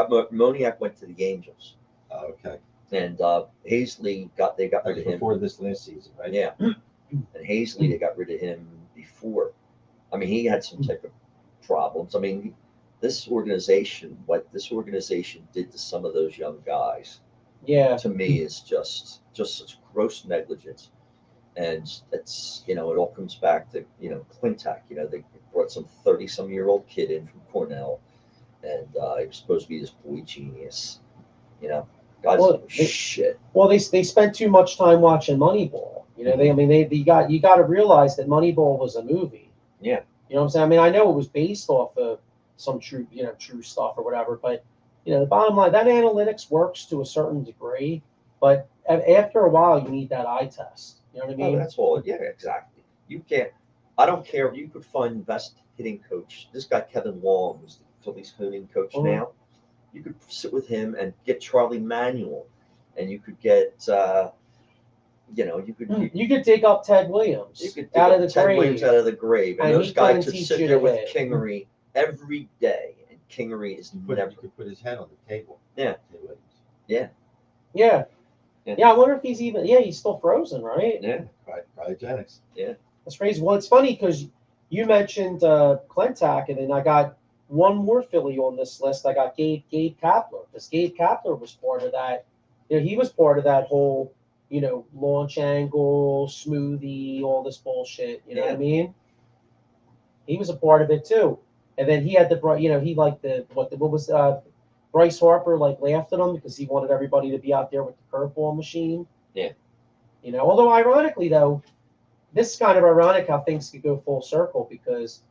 rid of. Moniak went to the Angels, Oh, okay. and Hazley they got That rid was of him. before this last season, right? Yeah, and Hazley, they got rid of him before. I mean, he had some type of problems. I mean, what this organization did to some of those young guys, Yeah. to me, is just such gross negligence. And it's, it all comes back to, Clintack. They brought some 30-some-year-old kid in from Cornell, and he was supposed to be this boy genius. Guys, Well, shit. Well, they spent too much time watching Moneyball. You got to realize that Moneyball was a movie. Yeah. You know what I'm saying? I mean, I know it was based off of some true stuff or whatever, but the bottom line, that analytics works to a certain degree, but after a while, you need that eye test. You know what I mean? Oh, that's all. Yeah, exactly. You can't. I don't care. You could find the best hitting coach. This guy Kevin Long, who's the Phillies hitting coach Mhm. now. You could sit with him and get Charlie Manuel, and you could get, You could dig up Ted Williams you could out dig of the up Ted grave. Williams out of the grave, and And those he couldn't guys could teach sit you there to with hit. Kingery every day, and Kingery is You never. could put his head on the table. Yeah. Yeah. Yeah. I wonder if he's still frozen, right? Yeah. Cryogenics. That's crazy. Well, it's funny because you mentioned Clintack, and then I got one more Philly on this list. I got Gabe Kapler, because Gabe Kapler was part of that. He was part of that whole, launch angle, smoothie, all this bullshit. You know what I mean? He was a part of it too. And then he had he liked what was Bryce Harper laughed at him because he wanted everybody to be out there with the curveball machine. Yeah. Although ironically though, this is kind of ironic how things could go full circle, because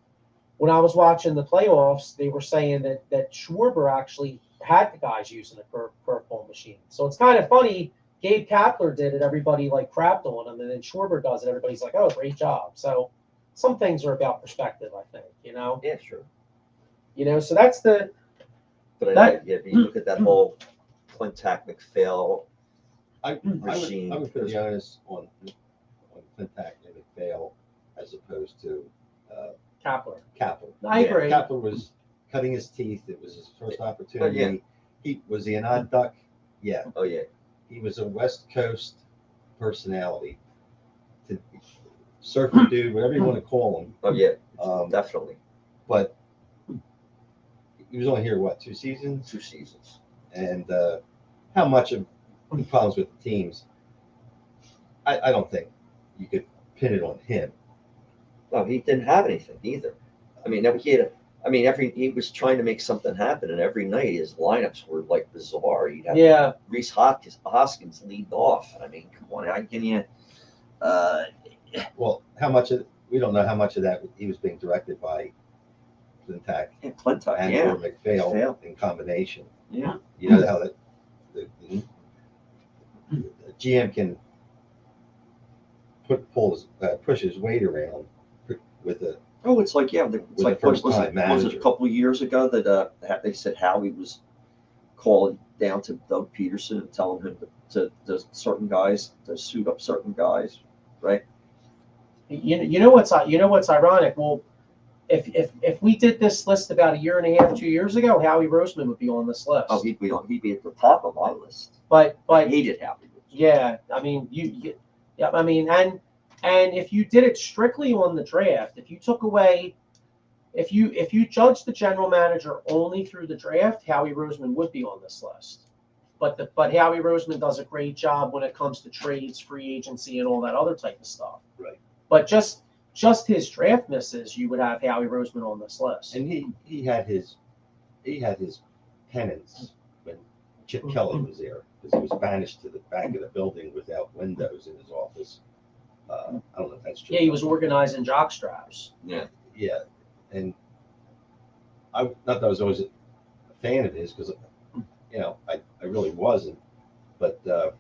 when I was watching the playoffs, they were saying that Schwarber actually had the guys using a curveball machine. So it's kind of funny. Gabe Kapler did it. Everybody crapped on him, and then Schwarber does it. Everybody's like, "Oh, great job." So some things are about perspective, I think. Yeah, sure. So that's the. But if you look at that whole Clintack McPhail I regime, would put the onus on Clintack and McPhail as opposed to Kapler. Kapler. I agree. Kapler was cutting his teeth. It was his first opportunity. Yeah. He was he an odd duck? Yeah, Oh yeah. he was a West Coast personality. To surfer dude, whatever you want to call him. Oh yeah. Um, Definitely. but he was only here what 2 seasons, 2 seasons. and how much of the problems with the teams? I don't think you could pin it on him. No, he didn't have anything either. I mean, he was trying to make something happen, and every night his lineups were like bizarre. He'd have Yeah. Reese Hoskins lead off. I mean, come on, how can you? Well, how much of we don't know how much of that he was being directed by Clintack Clinton, and yeah, or McPhail McPhail. in combination. yeah, You know how the GM can push his weight around with a Oh, it's like it's With like a what first-time was it manager. a couple of years ago that they said Howie was calling down to Doug Peterson and telling him to certain guys to suit up certain guys, right? You know what's ironic? Well, if we did this list about a year and a half, 2 years ago, Howie Roseman would be on this list. Oh, he'd be at the top of my list. but I hated Howie. yeah, I mean yeah, I mean and if you did it strictly on the draft, if you took away, if you judged the general manager only through the draft, Howie Roseman would be on this list. But Howie Roseman does a great job when it comes to trades, free agency, and all that other type of stuff. Right. But just his draft misses, you would have Howie Roseman on this list. and he had his penance when Chip Kelly was there because he was banished to the back of the building without windows in his office. I don't know if that's true. Yeah, he was organizing jock straps. Yeah. Yeah, and not that I was always a fan of his because I really wasn't, but I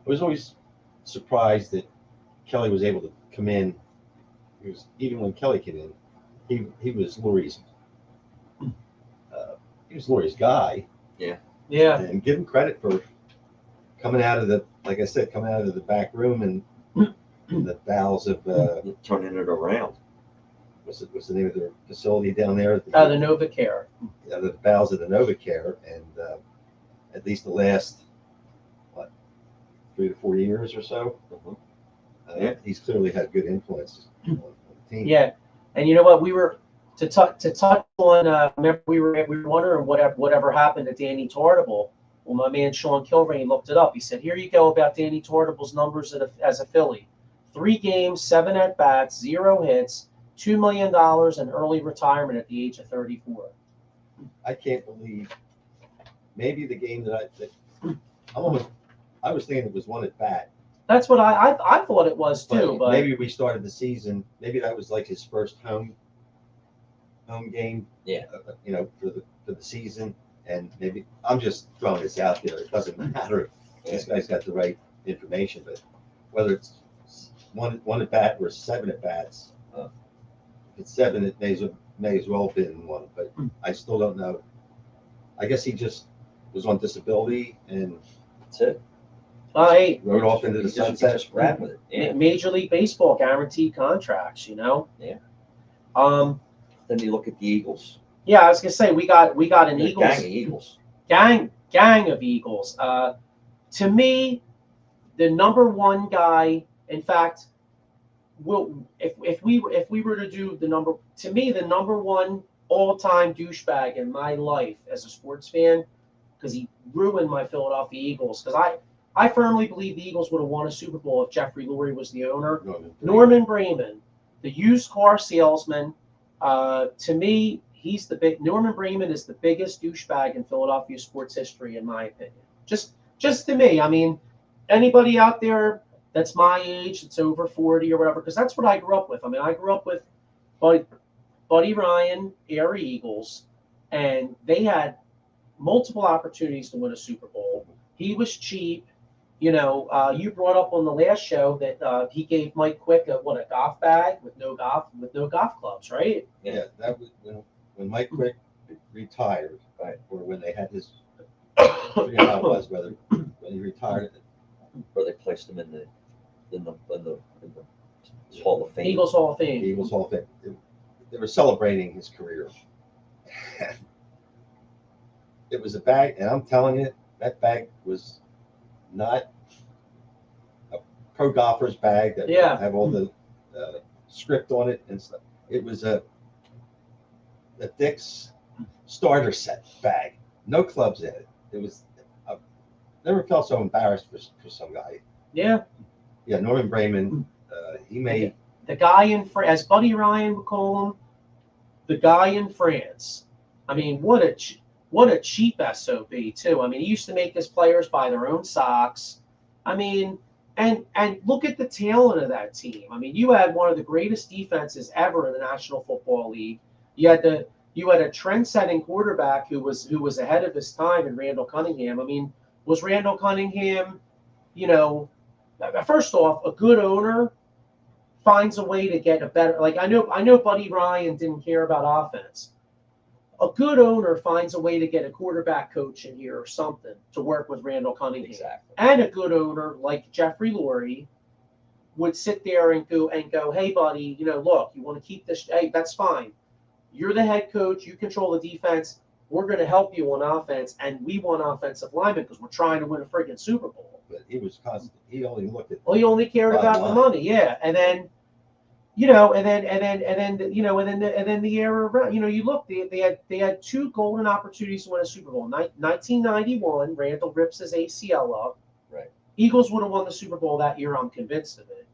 was always surprised that Kelly was able to come in. Even when Kelly came in, he was Lurie's guy. Yeah. And give him credit for coming out of the back room and the bowels of Turning it around. what's the name of their facility down there? The NovaCare. The bowels of the NovaCare, and at least the last 3 to 4 years or so, Yeah. he's clearly had good influence on the team. Yeah, and you know what? We were to touch on. Remember, we were wondering whatever happened to Danny Tartable. Well, my man Sean Kilrain looked it up. He said, "Here you go about Danny Tartable's numbers as a Philly: 3 games, 7 at bats, 0 hits, $2 million, and early retirement at the age of 34." I can't believe. Maybe the game that I was thinking it was 1 at bat. That's what I thought it was too. But maybe we started the season. Maybe that was like his first home game. Yeah. For the season, and maybe I'm just throwing this out there. It doesn't matter if this guy's got the right information, but whether it's one at bat or 7 at bats, if it's 7, it may as well have been 1. But I still don't know. I guess he just was on disability and That's it. hey, rode off into the He just sunset. ran with it. Yeah. Major League Baseball guaranteed contracts. Yeah. Then you look at the Eagles. Yeah, I was gonna say we got an A Eagles gang of Eagles. gang of Eagles. To me, the number one guy. In fact, if we were to do the number one all-time douchebag in my life as a sports fan, because he ruined my Philadelphia Eagles. Because I firmly believe the Eagles would have won a Super Bowl if Jeffrey Lurie was the owner. Norman Bremen, the used car salesman. To me, Norman Bremen is the biggest douchebag in Philadelphia sports history, in my opinion. Just to me. I mean, anybody out there that's my age, that's over 40 or whatever, because that's what I grew up with. I mean, I grew up with Buddy Ryan, era Eagles, and they had multiple opportunities to win a Super Bowl. He was cheap. You brought up on the last show that he gave Mike Quick a golf bag with no golf clubs, right? Yeah, that was when Mike Quick retired, Right. or when they had his. I forget how it was, whether when he retired. Where they placed him in the Hall of Fame. Eagles Hall of Fame. Eagles Hall of Fame. They were celebrating his career. it was a bag, and I'm telling you, that bag was not a pro golfer's bag that Yeah. have all the script on it and stuff. It was a Dick's starter set bag, no clubs in it. It was. I never felt so embarrassed for some guy. Yeah. Yeah, Norman Brayman. He made the guy in France, as Buddy Ryan would call him, the guy in France. I mean, what a cheap SOB too. I mean, he used to make his players buy their own socks. I mean, and look at the talent of that team. I mean, you had one of the greatest defenses ever in the National Football League. You had a trend-setting quarterback who was ahead of his time in Randall Cunningham. I mean, was Randall Cunningham, you know, first off, a good owner finds a way to get a better, like I know Buddy Ryan didn't care about offense. A good owner finds a way to get a quarterback coach in here or something to work with Randall Cunningham. Exactly. And a good owner like Jeffrey Lurie would sit there and go, hey buddy, you know, look, you want to keep this, hey, that's fine. You're the head coach, you control the defense. We're going to help you on offense, and we want offensive linemen because we're trying to win a friggin' Super Bowl. but he was constant. He only looked at. Well, he only cared Bottom about the line. money, yeah. And then, you know, and then the era, you know, you look, they had two golden opportunities to win a Super Bowl. 1991, Randall rips his ACL up. Right. Eagles would have won the Super Bowl that year. I'm convinced of it.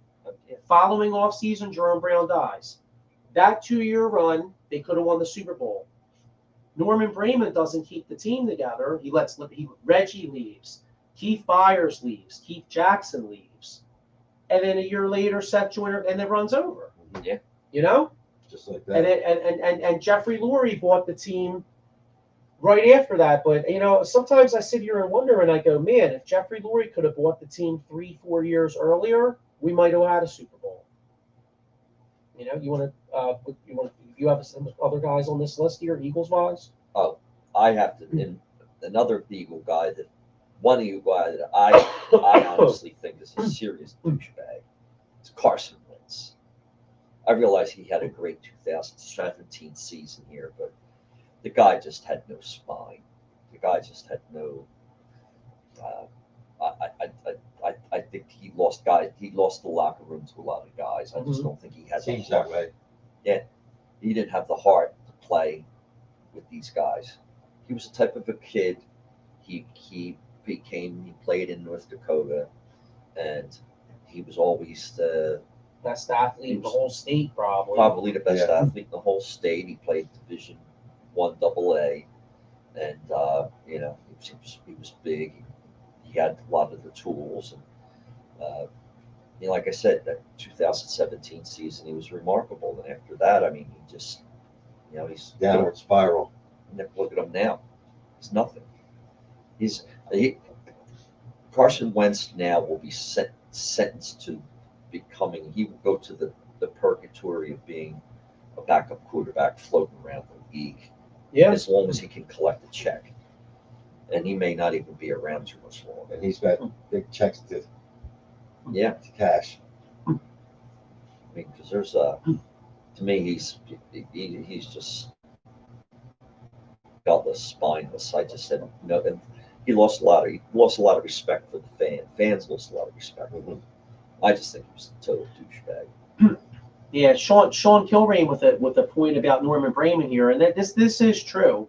Following off season, Jerome Brown dies. That 2-year run, they could have won the Super Bowl. Norman Brayman doesn't keep the team together. Reggie leaves. Keith Byers leaves. Keith Jackson leaves. And then a year later, Seth Joyner, and it runs over. Yeah. You know? Just like that. And then, and Jeffrey Lurie bought the team right after that. But, you know, sometimes I sit here and wonder, and I go, man, if Jeffrey Lurie could have bought the team 3-4 years earlier, we might have had a Super Bowl. You know, you have some other guys on this list here, Eagles-wise? Oh, I have to. And another Eagle guy one Eagle guy that I honestly think is a serious douchebag. It's Carson Wentz. I realize he had a great 2017 season here, but the guy just had no spine. The guy just had no. I think he lost the locker room to a lot of guys. I just don't think he had the Seems that heart. way. Yeah, he didn't have the heart to play with these guys. He was the type of a kid. He played in North Dakota, and he was always the Best athlete in the whole state, probably. the best Yeah. athlete in the whole state. He played Division I AA, and you know, he was big. He had a lot of the tools, and you know, like I said, that 2017 season, he was remarkable. And after that, I mean, he just, you know, he's Downward spiral. Look at him now. He's nothing. Carson Wentz now will be sentenced to becoming. He will go to the purgatory of being a backup quarterback floating around the league. Yeah. As long as he can collect a check, and he may not even be around too much longer. And he's got big checks to cash. I mean, because there's to me, he's just gutless, spineless. I just said no, and he lost a lot of respect for the fans lost a lot of respect for him. I just think he was a total douchebag. Yeah, Sean Kilrain with a point about Norman Brayman here, and that this is true.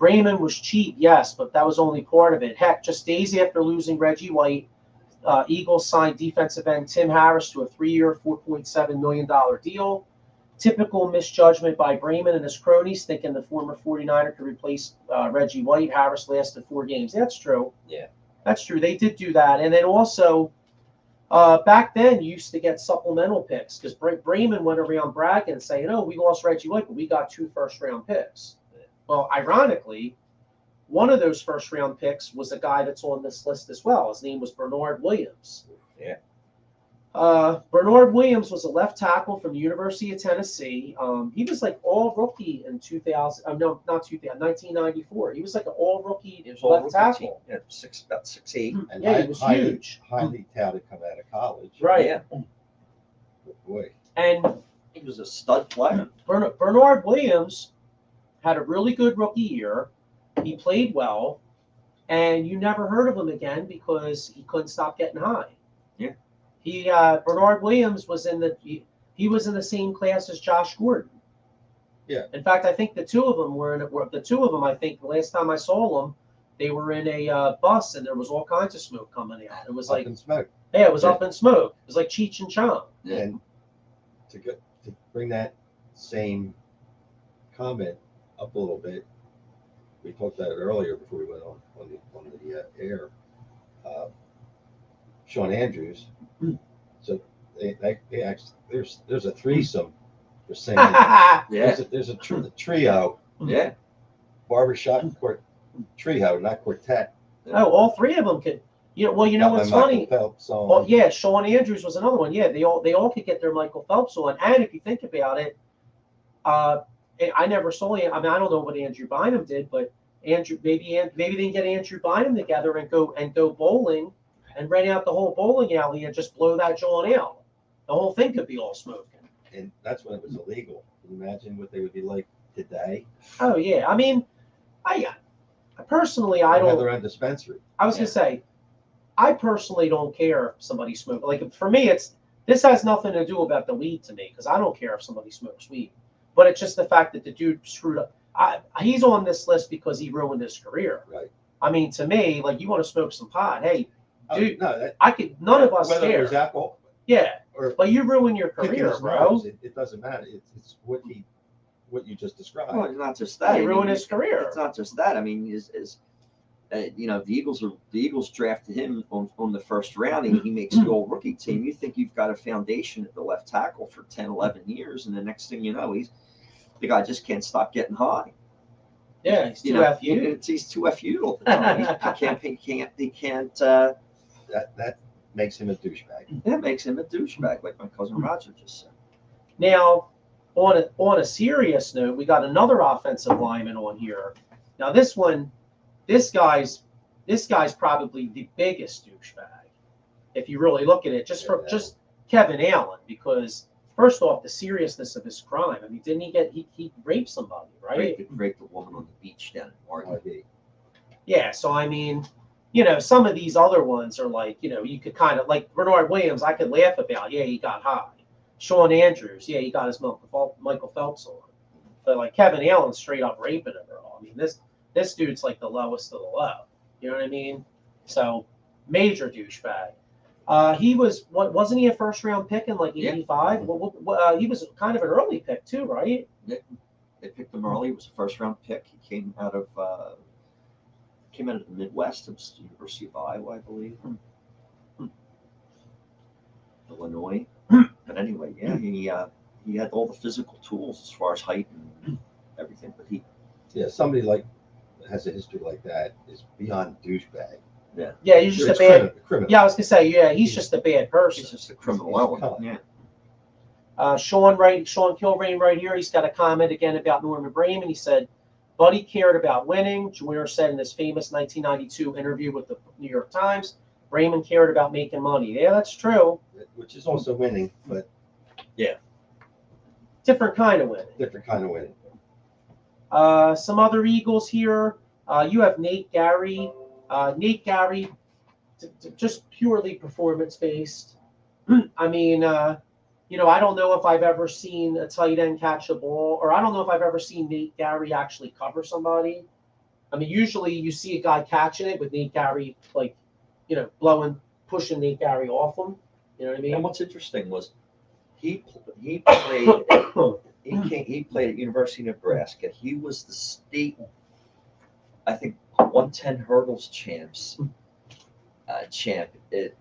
Brayman was cheap, yes, but that was only part of it. Heck, just days after losing Reggie White, Eagles signed defensive end Tim Harris to a 3-year, $4.7 million deal. Typical misjudgment by Brayman and his cronies, thinking the former 49er could replace Reggie White. Harris lasted 4 games. That's true. Yeah. That's true. They did do that. And then also, back then, you used to get supplemental picks because Brayman went around bragging and saying, oh, we lost Reggie White, but we got 2 first-round picks. Well, ironically, one of those first-round picks was a guy that's on this list as well. His name was Bernard Williams. Yeah. Bernard Williams was a left tackle from the University of Tennessee. He was like all rookie in 1994. He was like an all rookie left tackle. Yeah, about 6'8". And Yeah, he was huge. Highly touted coming out of college. Right. Yeah. Good boy. And He was a stud player. Bernard Williams had a really good rookie year. He played well, and you never heard of him again because he couldn't stop getting high. Yeah. He Bernard Williams was in he was in the same class as Josh Gordon. Yeah. In fact, I think the two of them I think the last time I saw them, they were in a bus and there was all kinds of smoke coming out. It was Up like, in smoke. yeah, it was up in smoke. It was like Cheech and Chong. Yeah. And to bring that same comment up a little bit, we talked about it earlier before we went on the air. Sean Andrews. So they actually there's a threesome for singing. Yeah. There's a trio. Yeah. Barbershop trio, not quartet. Oh, all three of them could. Well, you know Got my what's Michael funny? Phelps song. Well, yeah, Sean Andrews was another one. Yeah, they all could get their Michael Phelps on. And if you think about it, I never saw him. I mean, I don't know what Andrew Bynum did, but maybe they can get Andrew Bynum together and go bowling and rent out the whole bowling alley and just blow that joint out. The whole thing could be all smoking. And that's when it was illegal. Can you imagine what they would be like today? Oh yeah, I mean, I personally I They have don't. their own dispensary. I was gonna say, I personally don't care if somebody smokes. Like for me, this has nothing to do about the weed to me because I don't care if somebody smokes weed. But it's just the fact that the dude screwed up. He's on this list because he ruined his career. Right. I mean, to me, like you want to smoke some pot, hey, dude, No, I could. None of us whether it care. was alcohol Yeah, or but you ruin your picking career, his bro. nose, it doesn't matter. It's what you just described. Well, it's not just that. You I ruin mean, his career. It's not just that. I mean, the Eagles drafted him on the first round, and he makes the all-rookie team. You think you've got a foundation at the left tackle for 10, 11 years, and the next thing you know, the guy just can't stop getting high. Yeah, he's too FU. He's too FU all the time. He can't. That makes him a douchebag. That makes him a douchebag, like my cousin Roger just said. Now, on a serious note, we got another offensive lineman on here. Now this guy's probably the biggest douchebag, if you really look at it, just Kevin Allen, because first off, the seriousness of his crime. I mean, didn't he raped somebody, right? Raped a woman on the beach down in Oregon. Yeah, so I mean, some of these other ones are like, you could kind of like Bernard Williams, I could laugh about. Yeah, he got high. Sean Andrews, yeah, he got his Michael Phelps on. But like Kevin Allen straight up raping a girl. I mean, this dude's like the lowest of the low. You know what I mean? So major douchebag. Wasn't he a first round pick in like 85? Yeah. He was kind of an early pick too, right? They picked him early. He was a first round pick. He came out of the Midwest. It was the University of Iowa, I believe. Illinois. But anyway, yeah, he had all the physical tools as far as height and everything. But somebody like has a history like that is beyond douchebag. Yeah, he's just a bad criminal. Yeah, I was gonna say, yeah, he's just a bad person. He's just a criminal element. Yeah. Sean Kilrain right here, he's got a comment again about Norman Brayman. He said, Buddy cared about winning. Joyner said in his famous 1992 interview with the New York Times, Brayman cared about making money. Yeah, that's true. Which is also winning, but different kind of winning. Different kind of winning. Some other Eagles here. You have Nate Gary. Just purely performance-based. I mean, I don't know if I've ever seen a tight end catch a ball, or I don't know if I've ever seen Nate Gary actually cover somebody. I mean, usually you see a guy catching it with Nate Gary, like, pushing Nate Gary off him. You know what I mean? And what's interesting was he played at University of Nebraska. He was the state, I think, 110 hurdles champ in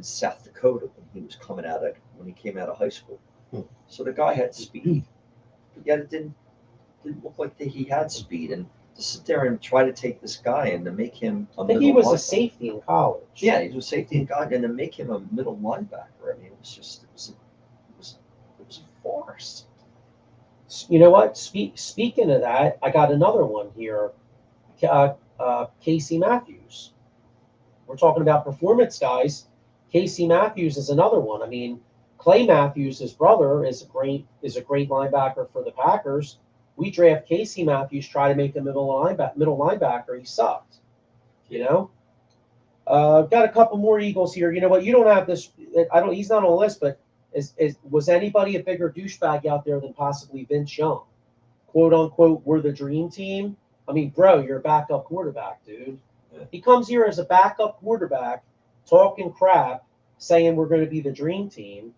South Dakota when he came out of high school. So the guy had speed, but yet it didn't look like he had speed. And to sit there and try to take this guy and to make him I think he was a safety in college. Yeah, he was a safety in college, and to make him a middle linebacker. I mean, it was a farce. You know what? Speaking of that, I got another one here. Casey Matthews. We're talking about performance guys. Casey Matthews is another one. I mean, Clay Matthews, his brother, is a great linebacker for the Packers. We draft Casey Matthews, try to make him middle linebacker. He sucked. You know. Got a couple more Eagles here. You know what? You don't have this. I don't. He's not on the list, but was anybody a bigger douchebag out there than possibly Vince Young? "Quote unquote, we're the dream team." I mean, bro, you're a backup quarterback, dude. Yeah. He comes here as a backup quarterback, talking crap, saying we're going to be the dream team,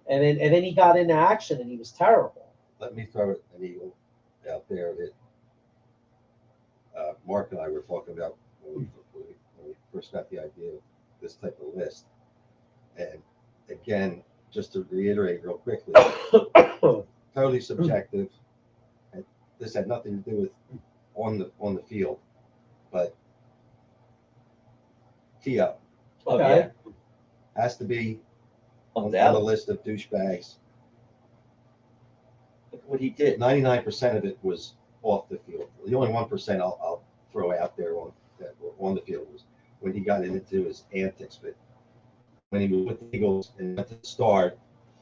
and then he got into action and he was terrible. Let me throw an Eagle out there that Mark and I were talking about when we first got the idea of this type of list. And again, just to reiterate real quickly, totally subjective. And this had nothing to do with on the field, but T.O. Oh, Okay. has to be on the Undoubtedly. list of douchebags. Look what he did. 99% of it was off the field. The only 1% I'll throw out there on the field was when he got into his antics. But when he was with the Eagles and went to start,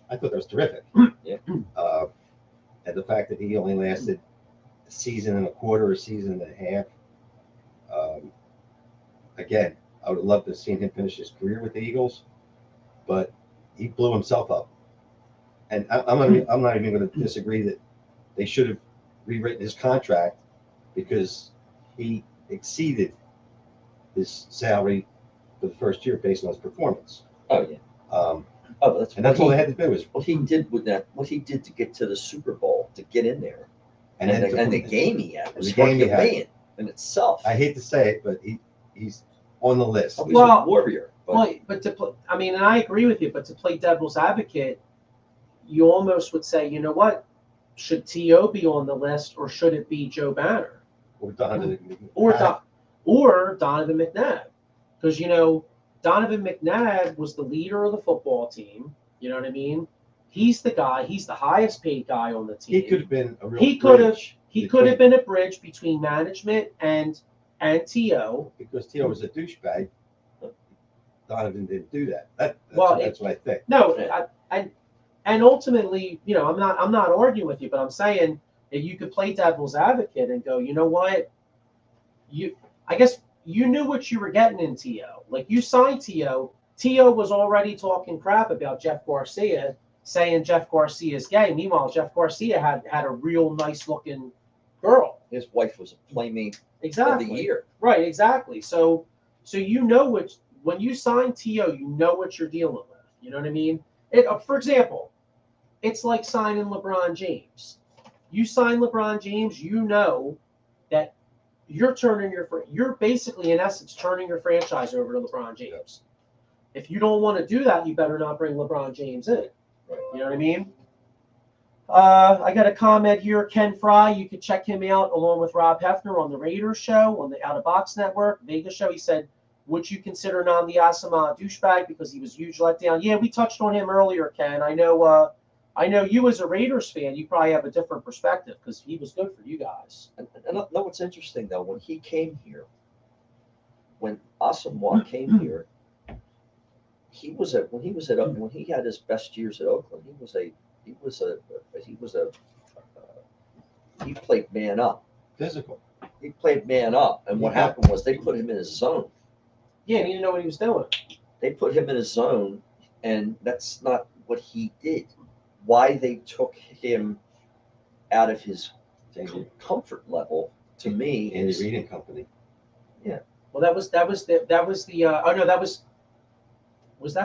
I thought that was terrific. Yeah. And the fact that he only lasted a season and a quarter, a season and a half. Again, I would have loved to have seen him finish his career with the Eagles, but he blew himself up. And I'm not even going to disagree that they should have rewritten his contract because he exceeded his salary for the first year based on his performance. Oh yeah. That's all they had to do was what he did with that. What he did to get to the Super Bowl, to get in there, and the game he had was Herculean in itself. I hate to say it, but he's on the list. He's a warrior. But to play, I mean, and I agree with you, but to play devil's advocate, you almost would say, you know what? Should T.O. be on the list, or should it be Joe Banner? Or Donovan McNabb? Because, you know, Donovan McNabb was the leader of the football team. You know what I mean? He's the guy. He's the highest paid guy on the team. He could have been a real. He could have been a bridge between management and T.O. Because T.O. was a douchebag. Donovan didn't do that. That's what I think. No, and ultimately, you know, I'm not arguing with you, but I'm saying that you could play devil's advocate and go, you know what? I guess you knew what you were getting in T.O. Like, you signed T.O. T.O. was already talking crap about Jeff Garcia, saying Jeff Garcia's gay. Meanwhile, Jeff Garcia had a real nice looking girl. His wife was a playmate Exactly. of the year. Right, exactly. So you know when you sign T.O., you know what you're dealing with. You know what I mean? For example, it's like signing LeBron James. You sign LeBron James, you know that you're basically, in essence, turning your franchise over to LeBron James. If you don't want to do that, you better not bring LeBron James in. Right. You know what I mean? I got a comment here. Ken Fry, you can check him out along with Rob Hefner on the Raiders show, on the Out of Box Network, Vegas show. He said, would you consider Nnamdi Asama a douchebag because he was a huge letdown? Yeah, we touched on him earlier, Ken. I know you as a Raiders fan, you probably have a different perspective because he was good for you guys. And know what's interesting though, when he came here, when Asamoah came here, he had his best years at Oakland. He played man up. Physical. He played man up, and what happened was they put him in his zone. Yeah, and he didn't know what he was doing. They put him in his zone, and that's not what he did. Why they took him out of his comfort level, to me, in the reading company. Yeah. Well, was that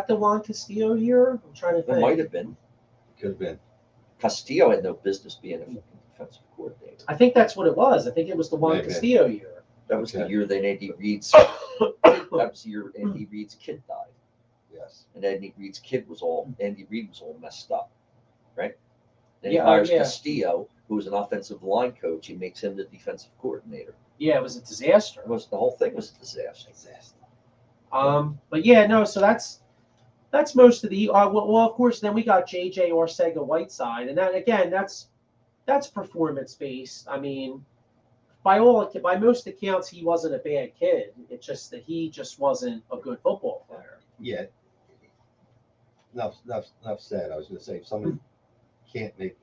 the Juan Castillo year? I'm trying to think. It might have been. Could have been. Castillo had no business being a defensive coordinator. I think that's what it was. I think it was the Juan Castillo year. That was the year that Andy Reid's. That was the year Andy Reid's kid died. Yes. And Andy Reid was all messed up, right? Then he hires Castillo, who was an offensive line coach. He makes him the defensive coordinator. Yeah, it was a disaster. The whole thing was a disaster. But yeah, no. So that's most of the. Well, of course, then we got J.J. Arcega-Whiteside, and that again, that's performance based. I mean, by most accounts, he wasn't a bad kid. It's just that he just wasn't a good football player. Yeah. Enough said. I was going to say, if somebody can't make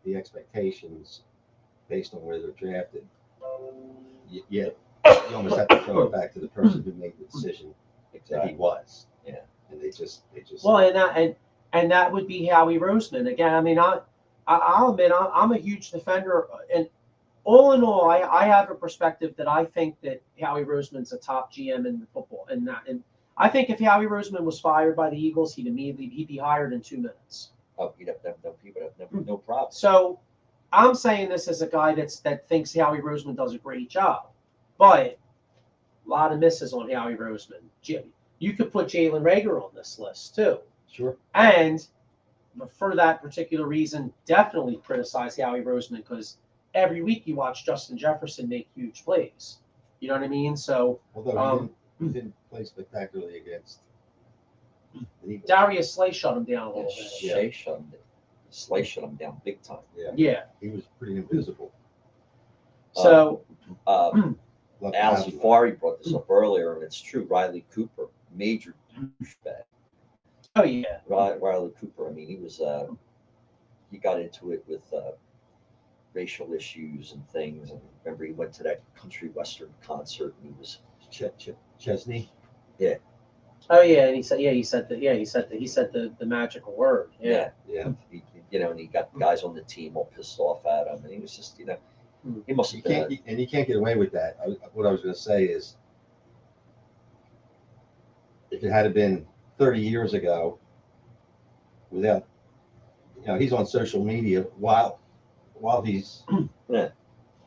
the expectations based on where they're drafted. Yet you almost have to throw it back to the person who made the decision that he was. Yeah. And they just. Well, and that would be Howie Roseman again. I mean, I'll admit I'm a huge defender, and all in all, I have a perspective that I think that Howie Roseman's a top GM in the football, and I think if Howie Roseman was fired by the Eagles, he'd be hired in 2 minutes. Oh, he would have no problem. So I'm saying this as a guy that thinks Howie Roseman does a great job, but a lot of misses on Howie Roseman. You could put Jalen Reagor on this list too. Sure. And for that particular reason, definitely criticize Howie Roseman because every week you watch Justin Jefferson make huge plays. You know what I mean? So although he didn't play spectacularly against the Eagles. Darius Slay shut him down a little bit. Slay shut him down big time. Yeah. He was pretty invisible. So Al Safari brought this up earlier, and it's true. Riley Cooper, major douchebag. oh yeah. Riley Cooper. I mean, he got into it with racial issues and things. And remember, he went to that country western concert, and he was Chesney. Yeah. Oh yeah, and he said the magical word. Yeah. Yeah. And he got guys on the team all pissed off at him, and he was just, he must have been. You can't get away with that. What I was going to say is, if it had been 30 years ago, without, he's on social media while he's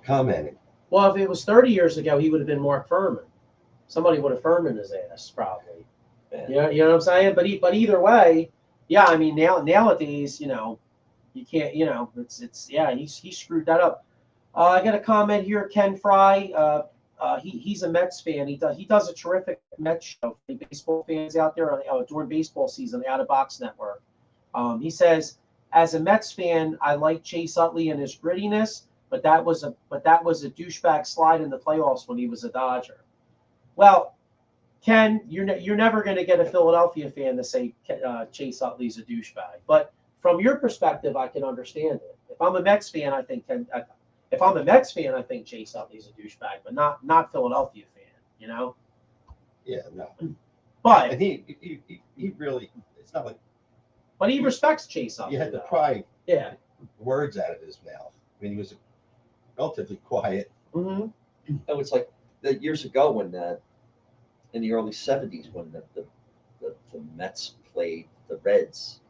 commenting. Well, if it was 30 years ago, he would have been Mark Furman. Somebody would have Furman his ass probably. Yeah. You know what I'm saying? But either way, yeah. I mean, nowadays, you can't. He screwed that up. I got a comment here, Ken Fry. He's a Mets fan. He does a terrific Mets show for baseball fans out there during baseball season, Out of Box Network. He says, as a Mets fan, I like Chase Utley and his grittiness, but that was a douchebag slide in the playoffs when he was a Dodger. Well, Ken, you're never going to get a Philadelphia fan to say Chase Utley's a douchebag. But from your perspective, I can understand it. If I'm a Mets fan, I think Chase Utley's a douchebag, but not Philadelphia fan. Yeah, no. But and he really, it's not like. But he respects Chase Utley. You had to pry words out of his mouth. I mean, he was relatively quiet. Mm-hmm. Oh, it's like years ago when in the early 70s when the Mets played the Reds,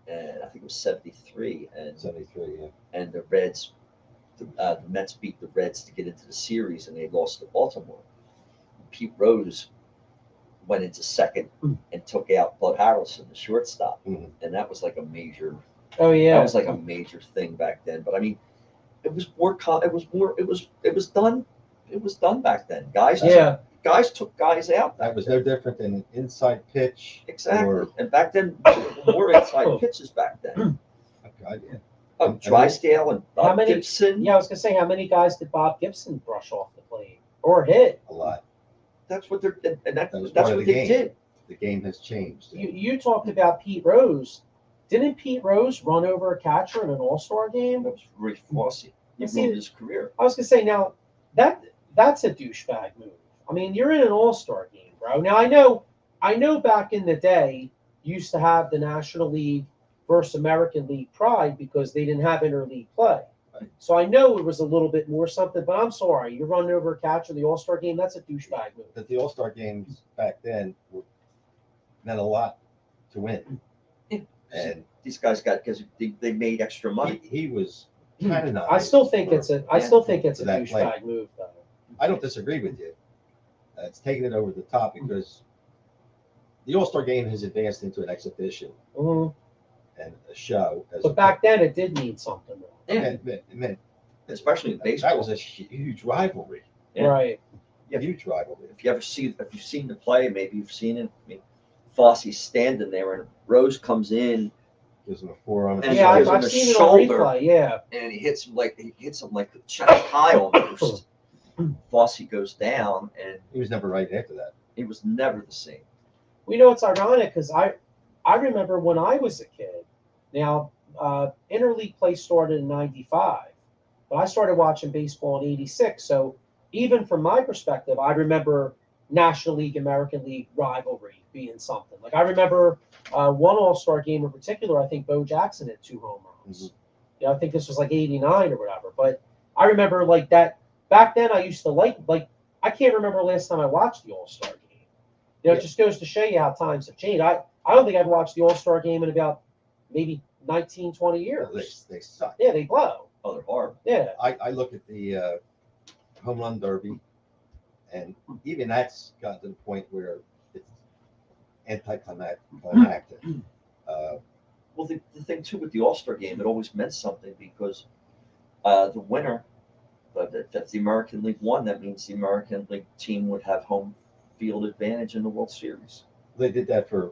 and I think it was 73. And 73, yeah. And the Reds, the Mets beat the Reds to get into the series, and they lost to Baltimore. Pete Rose went into second and took out Bud Harrelson, the shortstop, and that was like a major. Oh yeah. That was like a major thing back then. But I mean, it was done. It was done back then. Guys took guys out. That was no different than an inside pitch. Exactly. And back then, more inside pitches back then. God, yeah. Oh, Drysdale and Bob Gibson. Yeah, I was gonna say, how many guys did Bob Gibson brush off the plate or hit? A lot. That's what they're, and that's what they did. The game has changed. You talked about Pete Rose. Didn't Pete Rose run over a catcher in an All-Star game? That was Rick Fossey. He ruined his career. I was gonna say, now that's a douchebag move. I mean, you're in an All-Star game, bro. Now I know back in the day you used to have the National League versus American League pride because they didn't have interleague play. Right. So I know it was a little bit more something, but I'm sorry, you're running over a catcher in the All-Star game. That's a douchebag move. But the All-Star games back then meant a lot to win. And these guys got, because they made extra money. He was kind of not. I still think it's a that douchebag move, though. I don't disagree with you. It's taking it over the top because the All-Star game has advanced into an exhibition and a show. But back then, it did mean something. Yeah. It meant, especially in baseball. That was a huge rivalry. Yeah. Right. Yeah, huge rivalry. If you've seen the play, maybe you've seen it. I mean, Fossey's standing there, and Rose comes in, gives him a forearm. And yeah, gives him I've a seen it shoulder, on replay. Yeah. And he hits him like the chest high almost. Fossey goes down, and he was never right after that. He was never the same. We know it's ironic because I remember when I was a kid. Now, interleague play started in '95, but I started watching baseball in '86. So even from my perspective, I remember National League, American League rivalry being something. Like I remember one All-Star game in particular. I think Bo Jackson hit 2 home runs. Mhm. I think this was like '89 or whatever. But I remember like that back then. I used to like I can't remember last time I watched the All-Star game. Yeah. It just goes to show you how times have changed. I don't think I've watched the All-Star game in about maybe 19, 20 years. They suck. Yeah, they blow. Oh, they're horrible. Yeah. I look at the home run derby, and even that's got to the point where it's anticlimactic. Well, the thing too with the All-Star game, it always meant something because the winner, but if the American League won, that means the American League team would have home field advantage in the World Series. They did that for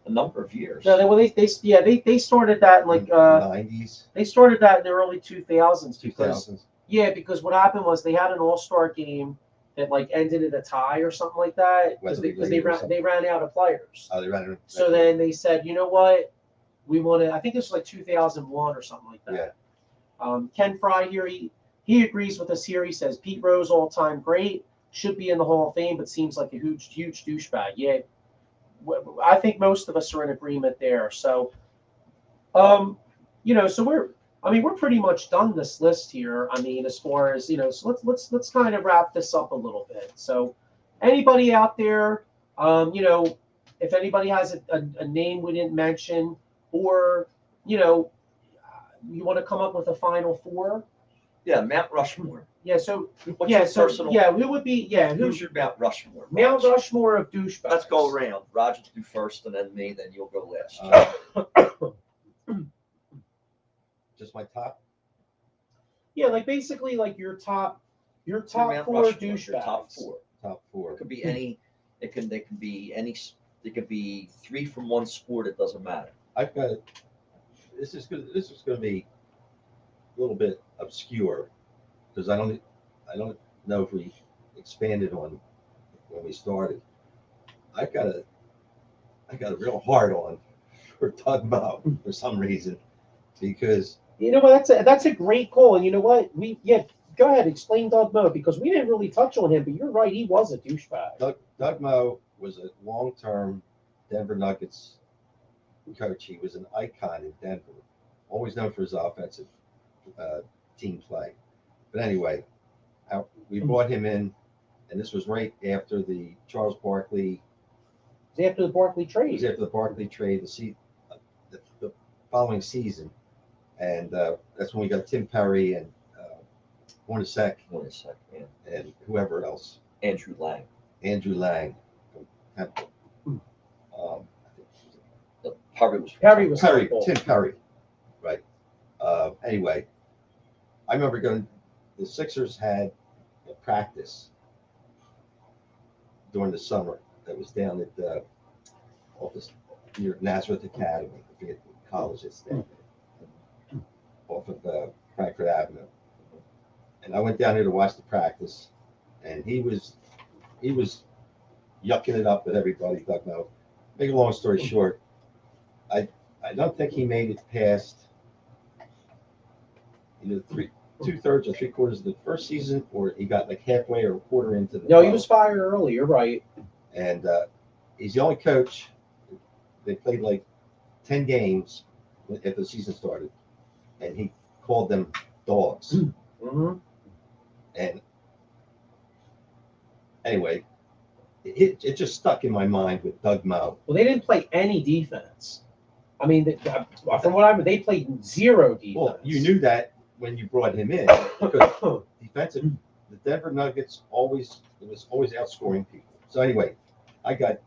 A number of years. No, they started that in like the 90s, they started that in the early 2000s because 2000s. because what happened was they had an All-Star game that like ended in a tie or something like that because they ran out of players. They ran. So then they said, you know what, we want to. I think this was like 2001 or something like that. Yeah. Ken Fry here, he agrees with us here. He says Pete Rose, all-time great, should be in the Hall of Fame, but seems like a huge douchebag. Yeah, I think most of us are in agreement there. So, so we're pretty much done this list here. I mean, as far as so let's kind of wrap this up a little bit. So, anybody out there, if anybody has a name we didn't mention, or you want to come up with a final 4. Yeah, Mount Rushmore. Yeah. So What's your personal? who would be Who's your Mount Rushmore? Mount Raj? Rushmore of douchebags? Let's go around. Roger do first, and then me. Then you'll go last. Just my top. Yeah, like basically like your top Mount 4 Rushmore, douchebags. your top 4. Top 4. It could be any. They could be any. It could be 3 from one sport. It doesn't matter. I've got. This is going to be a little bit obscure because I don't know if we expanded on when we started. I got a real hard on for Doug Moe for some reason because that's a great call. And you know what? Go ahead, explain Doug Moe because we didn't really touch on him, but you're right, he was a douchebag. Doug Moe was a long-term Denver Nuggets coach. He was an icon in Denver, always known for his offensive team play. But anyway, we brought him in, and this was right after the Charles Barkley. It was after the Barkley trade. It was after the Barkley trade, the following season, and that's when we got Tim Perry and Hornacek Yeah. and whoever else. Andrew Lang. From Temple. Perry was. Tim Perry, right? Anyway, I remember the Sixers had a practice during the summer that was down at the office near Nazareth Academy. I forget what college it's there, off of Frankfurt Avenue. And I went down there to watch the practice, and he was yucking it up with everybody. Doug Moe. Make a long story short, I don't think he made it past either 2/3 or 3/4 of the first season, or he got like halfway or a quarter into the. No, he was fired early. You're right. And he's the only coach. They played like 10 games after the season started, and he called them dogs. Mm-hmm. And anyway, it just stuck in my mind with Doug Moe. Well, they didn't play any defense. I mean, from what I remember, they played zero defense. Well, you knew that when you brought him in, because defensive, the Denver Nuggets was always outscoring people. So anyway, like I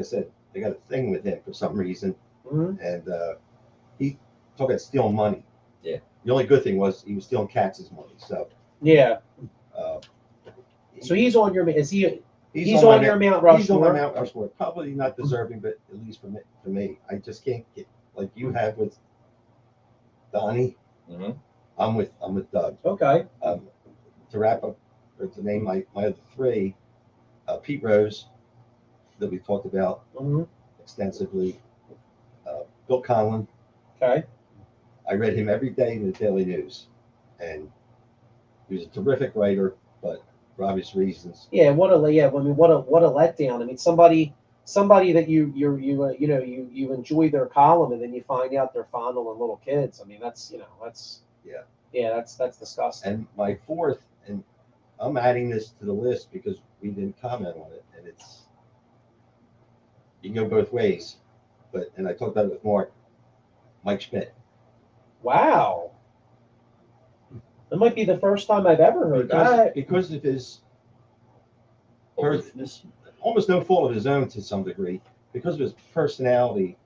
said, they got a thing with him for some reason, and he talked about stealing money. Yeah. The only good thing was he was stealing Katz's money. So yeah. So he's on your. Is he? He's on your Mount Rushmore. He's on my Mount Rushmore. Probably not deserving, but at least for me, I just can't get like you have with Donnie. Mm-hmm. I'm with Doug. Okay. To wrap up, or to name my other 3, Pete Rose, that we talked about extensively. Bill Conlon. Okay. I read him every day in the Daily News, and He was a terrific writer, but for obvious reasons. Yeah, I mean, what a letdown. I mean, somebody that you enjoy their column, and then you find out they're fondling little kids. I mean, that's that's disgusting. And my fourth, and I'm adding this to the list because we didn't comment on it, and you can go both ways, and I talked about it with Mark, Mike Schmidt. Wow, that might be the first time I've ever heard that. Because of his Aloofness. almost no fault of his own to some degree, because of his personality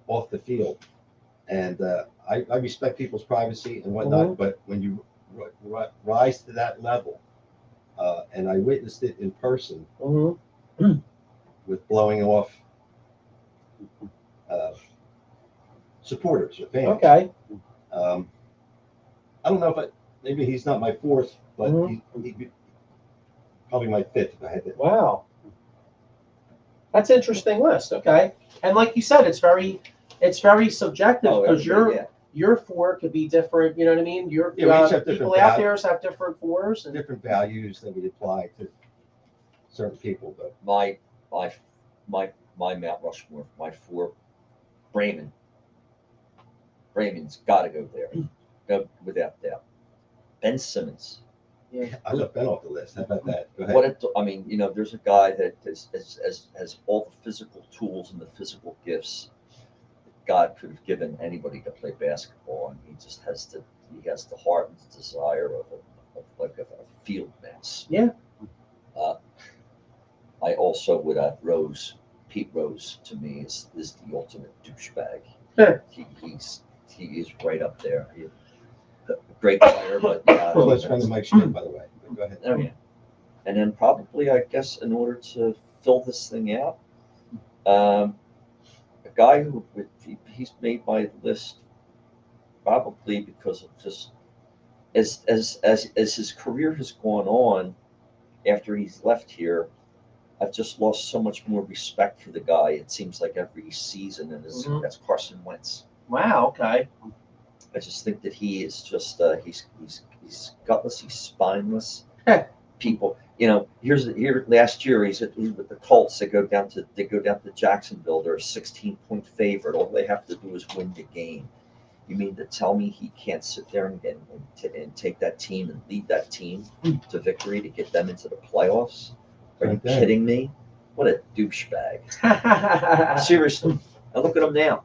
off the field. And I respect people's privacy and whatnot, but when you rise to that level, and I witnessed it in person with blowing off supporters or fans. Okay. I don't know if maybe he's not my fourth, but he'd probably my fifth if I had to. Wow. That's an interesting list. Okay. And like you said, it's very subjective because your four could be different. You know what I mean? Your we each have people different out there have different fours and different values that we apply to certain people. But My Mount Rushmore, my four, Brayman. Brayman's got to go there, no, without doubt. Ben Simmons. Yeah. I left Ben off the list. How about that? Go ahead. I mean, there's a guy that has all the physical tools and the physical gifts that God could have given anybody to play basketball, and he just has the heart and the desire of a field mouse. Yeah. I also would add Pete Rose to me is the ultimate douchebag. Sure. He is right up there. A great player, but yeah. Well, let's friend of Mike Schmidt, by the way. Go ahead. Oh yeah. And then probably, I guess, in order to fill this thing out, a guy who he's made my list probably because of just as his career has gone on after he's left here, I've just lost so much more respect for the guy. It seems like every season, and that's Carson Wentz. Wow. Okay. I just think that he is just he's gutless, he's spineless. People, here last year he's with the Colts. They go down to Jacksonville. They're a 16-point favorite. All they have to do is win the game. You mean to tell me he can't sit there and take that team and lead that team to victory to get them into the playoffs? Are you kidding me? What a douchebag! Seriously, now look at him now.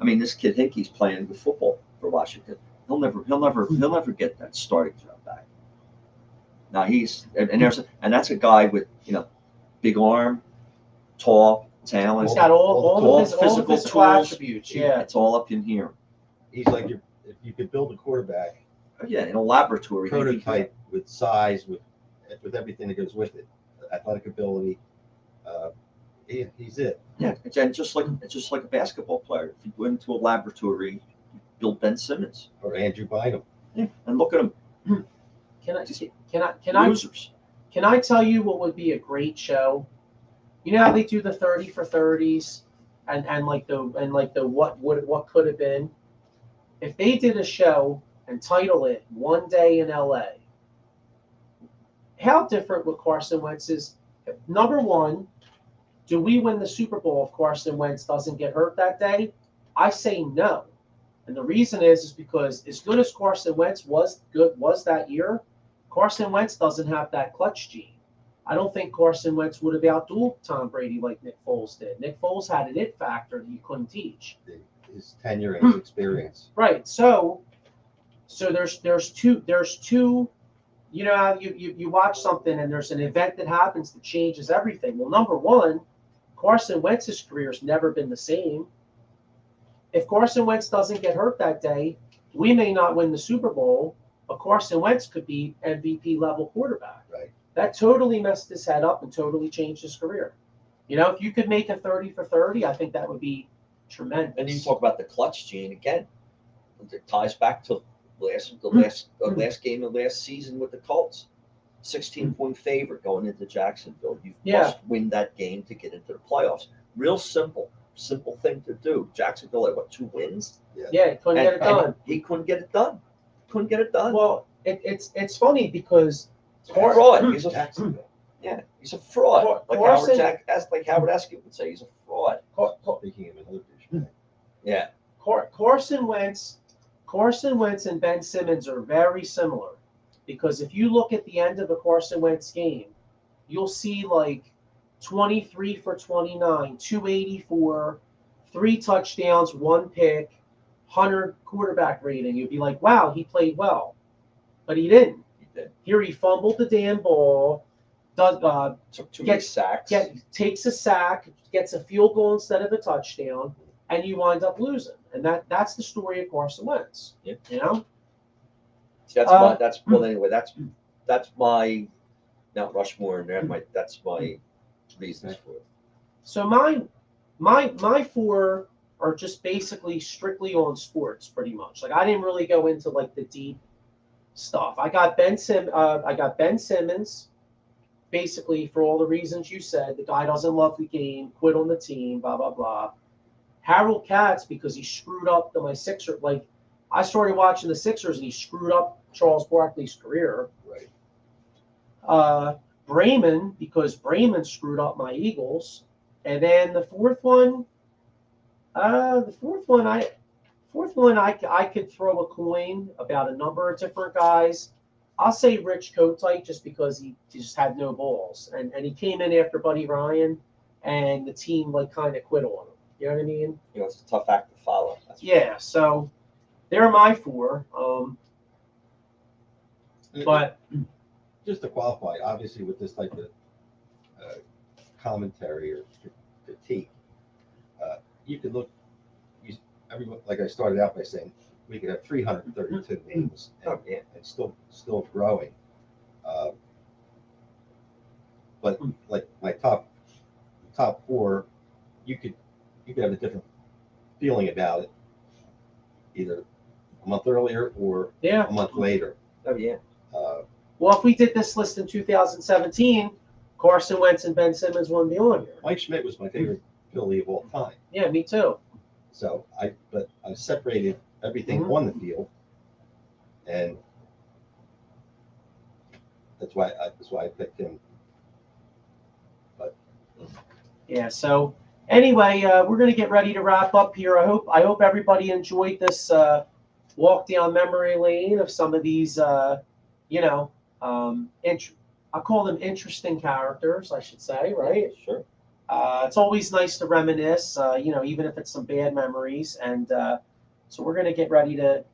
I mean, this kid Hickey's playing good football for Washington. He'll never get that starting job back. Now and that's a guy with big arm, tall, talent. He's got all the physical tools. Attributes. Yeah, it's all up in here. He's like if you could build a quarterback. Oh, yeah, in a laboratory. Prototype with size, with everything that goes with it, athletic ability. He's it. Yeah, and just like a basketball player, if you go into a laboratory, you build Ben Simmons Or Andrew Bynum. Yeah, and look at him. Can I tell you what would be a great show? You know how they do the 30 for 30s and like the what could have been? If they did a show and title it One Day in LA, how different would Carson Wentz is? Number one, do we win the Super Bowl if Carson Wentz doesn't get hurt that day? I say no. And the reason is because as good as Carson Wentz was that year, Carson Wentz doesn't have that clutch gene. I don't think Carson Wentz would have outdueled Tom Brady like Nick Foles did. Nick Foles had an it factor that you couldn't teach. His tenure and his experience. Right. So there's two. You know how you watch something and there's an event that happens that changes everything. Well, number one, Carson Wentz's career has never been the same. If Carson Wentz doesn't get hurt that day, we may not win the Super Bowl, but Carson Wentz could be MVP level quarterback. Right. That totally messed his head up and totally changed his career. If you could make a 30 for 30, I think that would be tremendous. And you talk about the clutch gene again. It ties back to the last game of last season with the Colts. 16-point favorite going into Jacksonville. You must win that game to get into the playoffs. Real simple thing to do. Jacksonville had 2 wins? Yeah, he couldn't get it done. He couldn't get it done. couldn't get it done. Well, it's funny because He's a fraud. He's a Jacksonville. yeah. He's a fraud. Like Carson- Howard Eskin would say, he's a fraud. Speaking of another douchebag. Yeah. Carson Wentz and Ben Simmons are very similar, because if you look at the end of a Carson Wentz game, you'll see like 23 for 29, 284, 3 touchdowns, 1 pick, 100 quarterback rating. You'd be like, wow, he played well, but he didn't. He did. Here he fumbled the damn ball, Took too many sacks. takes a sack, gets a field goal instead of a touchdown, and you wind up losing. And that's the story of Carson Wentz. Yep. You know? See, that's my Mount Rushmore, and that's my reasons for it. So my 4 are just basically strictly on sports, pretty much. Like, I didn't really go into like the deep stuff. I got Ben Simmons, basically for all the reasons you said. The guy doesn't love the game, quit on the team, blah blah blah. Harold Katz, because he screwed up my Sixer. Like, I started watching the Sixers and he screwed up Charles Barkley's career. Right. Bremen, because Bremen screwed up my Eagles. And then the fourth one, I could throw a coin about a number of different guys. I'll say Rich Kotite, just because he just had no balls, and he came in after Buddy Ryan, and the team like kind of quit on him. You know what I mean? You know, it's a tough act to follow. Yeah. So they're my 4. But Just to qualify, obviously with this type of commentary or critique, you could look. Everyone, like I started out by saying, we could have 332 names and still growing. But like my top 4, you could have a different feeling about it, either a month earlier or yeah. a month later. Oh yeah. Well, if we did this list in 2017, Carson Wentz and Ben Simmons wouldn't be on here. Mike Schmidt was my favorite Philly of all time. Yeah, me too. So I separated everything on the field, and that's why I picked him. But yeah. So anyway, we're gonna get ready to wrap up here. I hope everybody enjoyed this walk down memory lane of some of these, I call them interesting characters, I should say, right? Sure. It's always nice to reminisce, even if it's some bad memories. And so we're gonna get ready to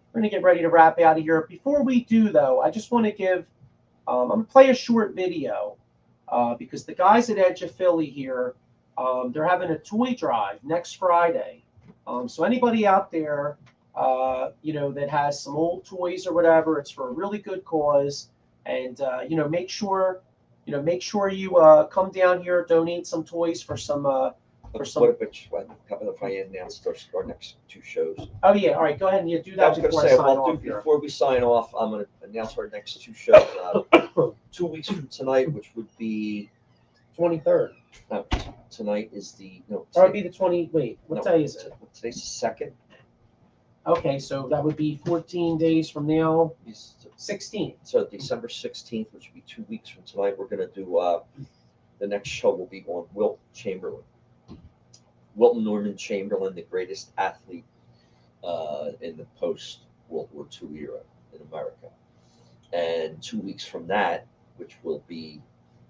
wrap out of here. Before we do, though, I just want to give I'm gonna play a short video because the guys at Edge of Philly here, they're having a toy drive next Friday. So anybody out there, that has some old toys or whatever, it's for a really good cause. And make sure you come down here, donate some toys for some. If I announce our next 2 shows. Oh yeah, all right, go ahead and you do I that was going to before I say, sign off here. before we sign off, I'm going to announce our next 2 shows. 2 weeks from tonight, which would be 23rd. no. Tonight is the no. Or it'd be the 20. Wait, what day is it? Today's the 2nd. Okay, so that would be 14 days from now. 16. So December 16th, which would be 2 weeks from tonight, we're going to do the next show will be on Wilton Norman Chamberlain, the greatest athlete in the post-World War II era in America. And 2 weeks from that, which will be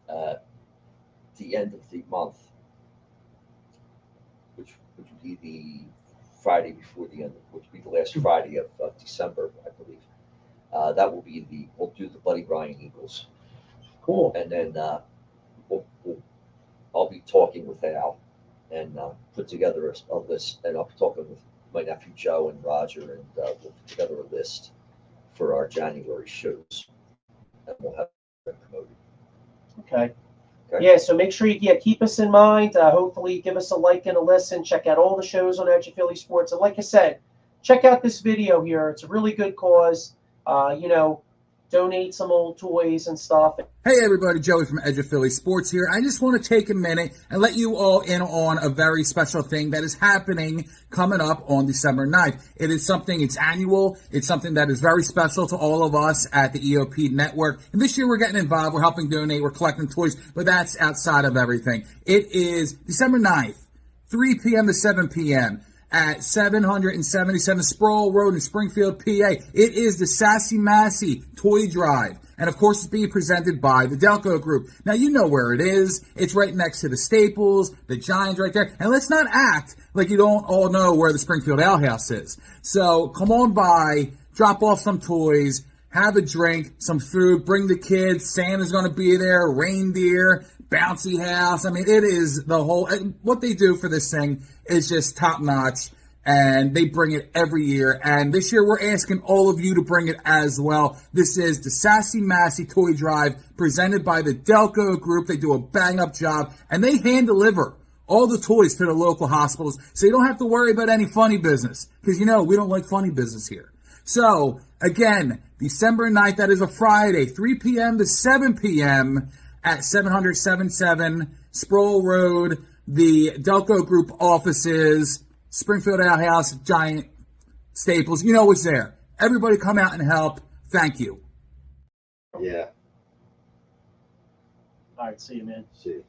the end of the month, which would be the Friday before the end, which would be the last Friday of December, I believe. That will be we'll do the Buddy Ryan Eagles. Cool. And then I'll be talking with Al and put together a list, and I'll be talking with my nephew Joe and Roger, and we'll put together a list for our January shows, and we'll have them promoted. Okay. Yeah, so make sure you keep us in mind. Hopefully give us a like and a listen. Check out all the shows on Edge of Philly Sports. And like I said, check out this video here. It's a really good cause. donate some old toys and stuff. Hey everybody, Joey from Edge of Philly Sports here. I just want to take a minute and let you all in on a very special thing that is happening coming up on December 9th. It is something, it's annual, it's something that is very special to all of us at the EOP Network. And this year we're getting involved, we're helping donate, we're collecting toys, but that's outside of everything. It is December 9th, 3 p.m. to 7 p.m. at 777 Sproul Road in Springfield, PA. It is the Sassy Massy Toy Drive. And of course, it's being presented by the Delco Group. Now, you know where it is. It's right next to the Staples, the Giants right there. And let's not act like you don't all know where the Springfield Ale House is. So come on by, drop off some toys, have a drink, some food, bring the kids. Santa's going to be there, reindeer, bouncy house. I mean, it is the whole, what they do for this thing is just top notch. And they bring it every year. And this year we're asking all of you to bring it as well. This is the Sassy Massy Toy Drive presented by the Delco Group. They do a bang-up job. And they hand deliver all the toys to the local hospitals. So you don't have to worry about any funny business. Because, you know, we don't like funny business here. So, again, December 9th, that is a Friday, 3 p.m. to 7 p.m. at 777 Sproul Road, the Delco Group offices, Springfield Ale House, Giant, Staples. You know what's there. Everybody come out and help. Thank you. Yeah. All right, see you, man. See.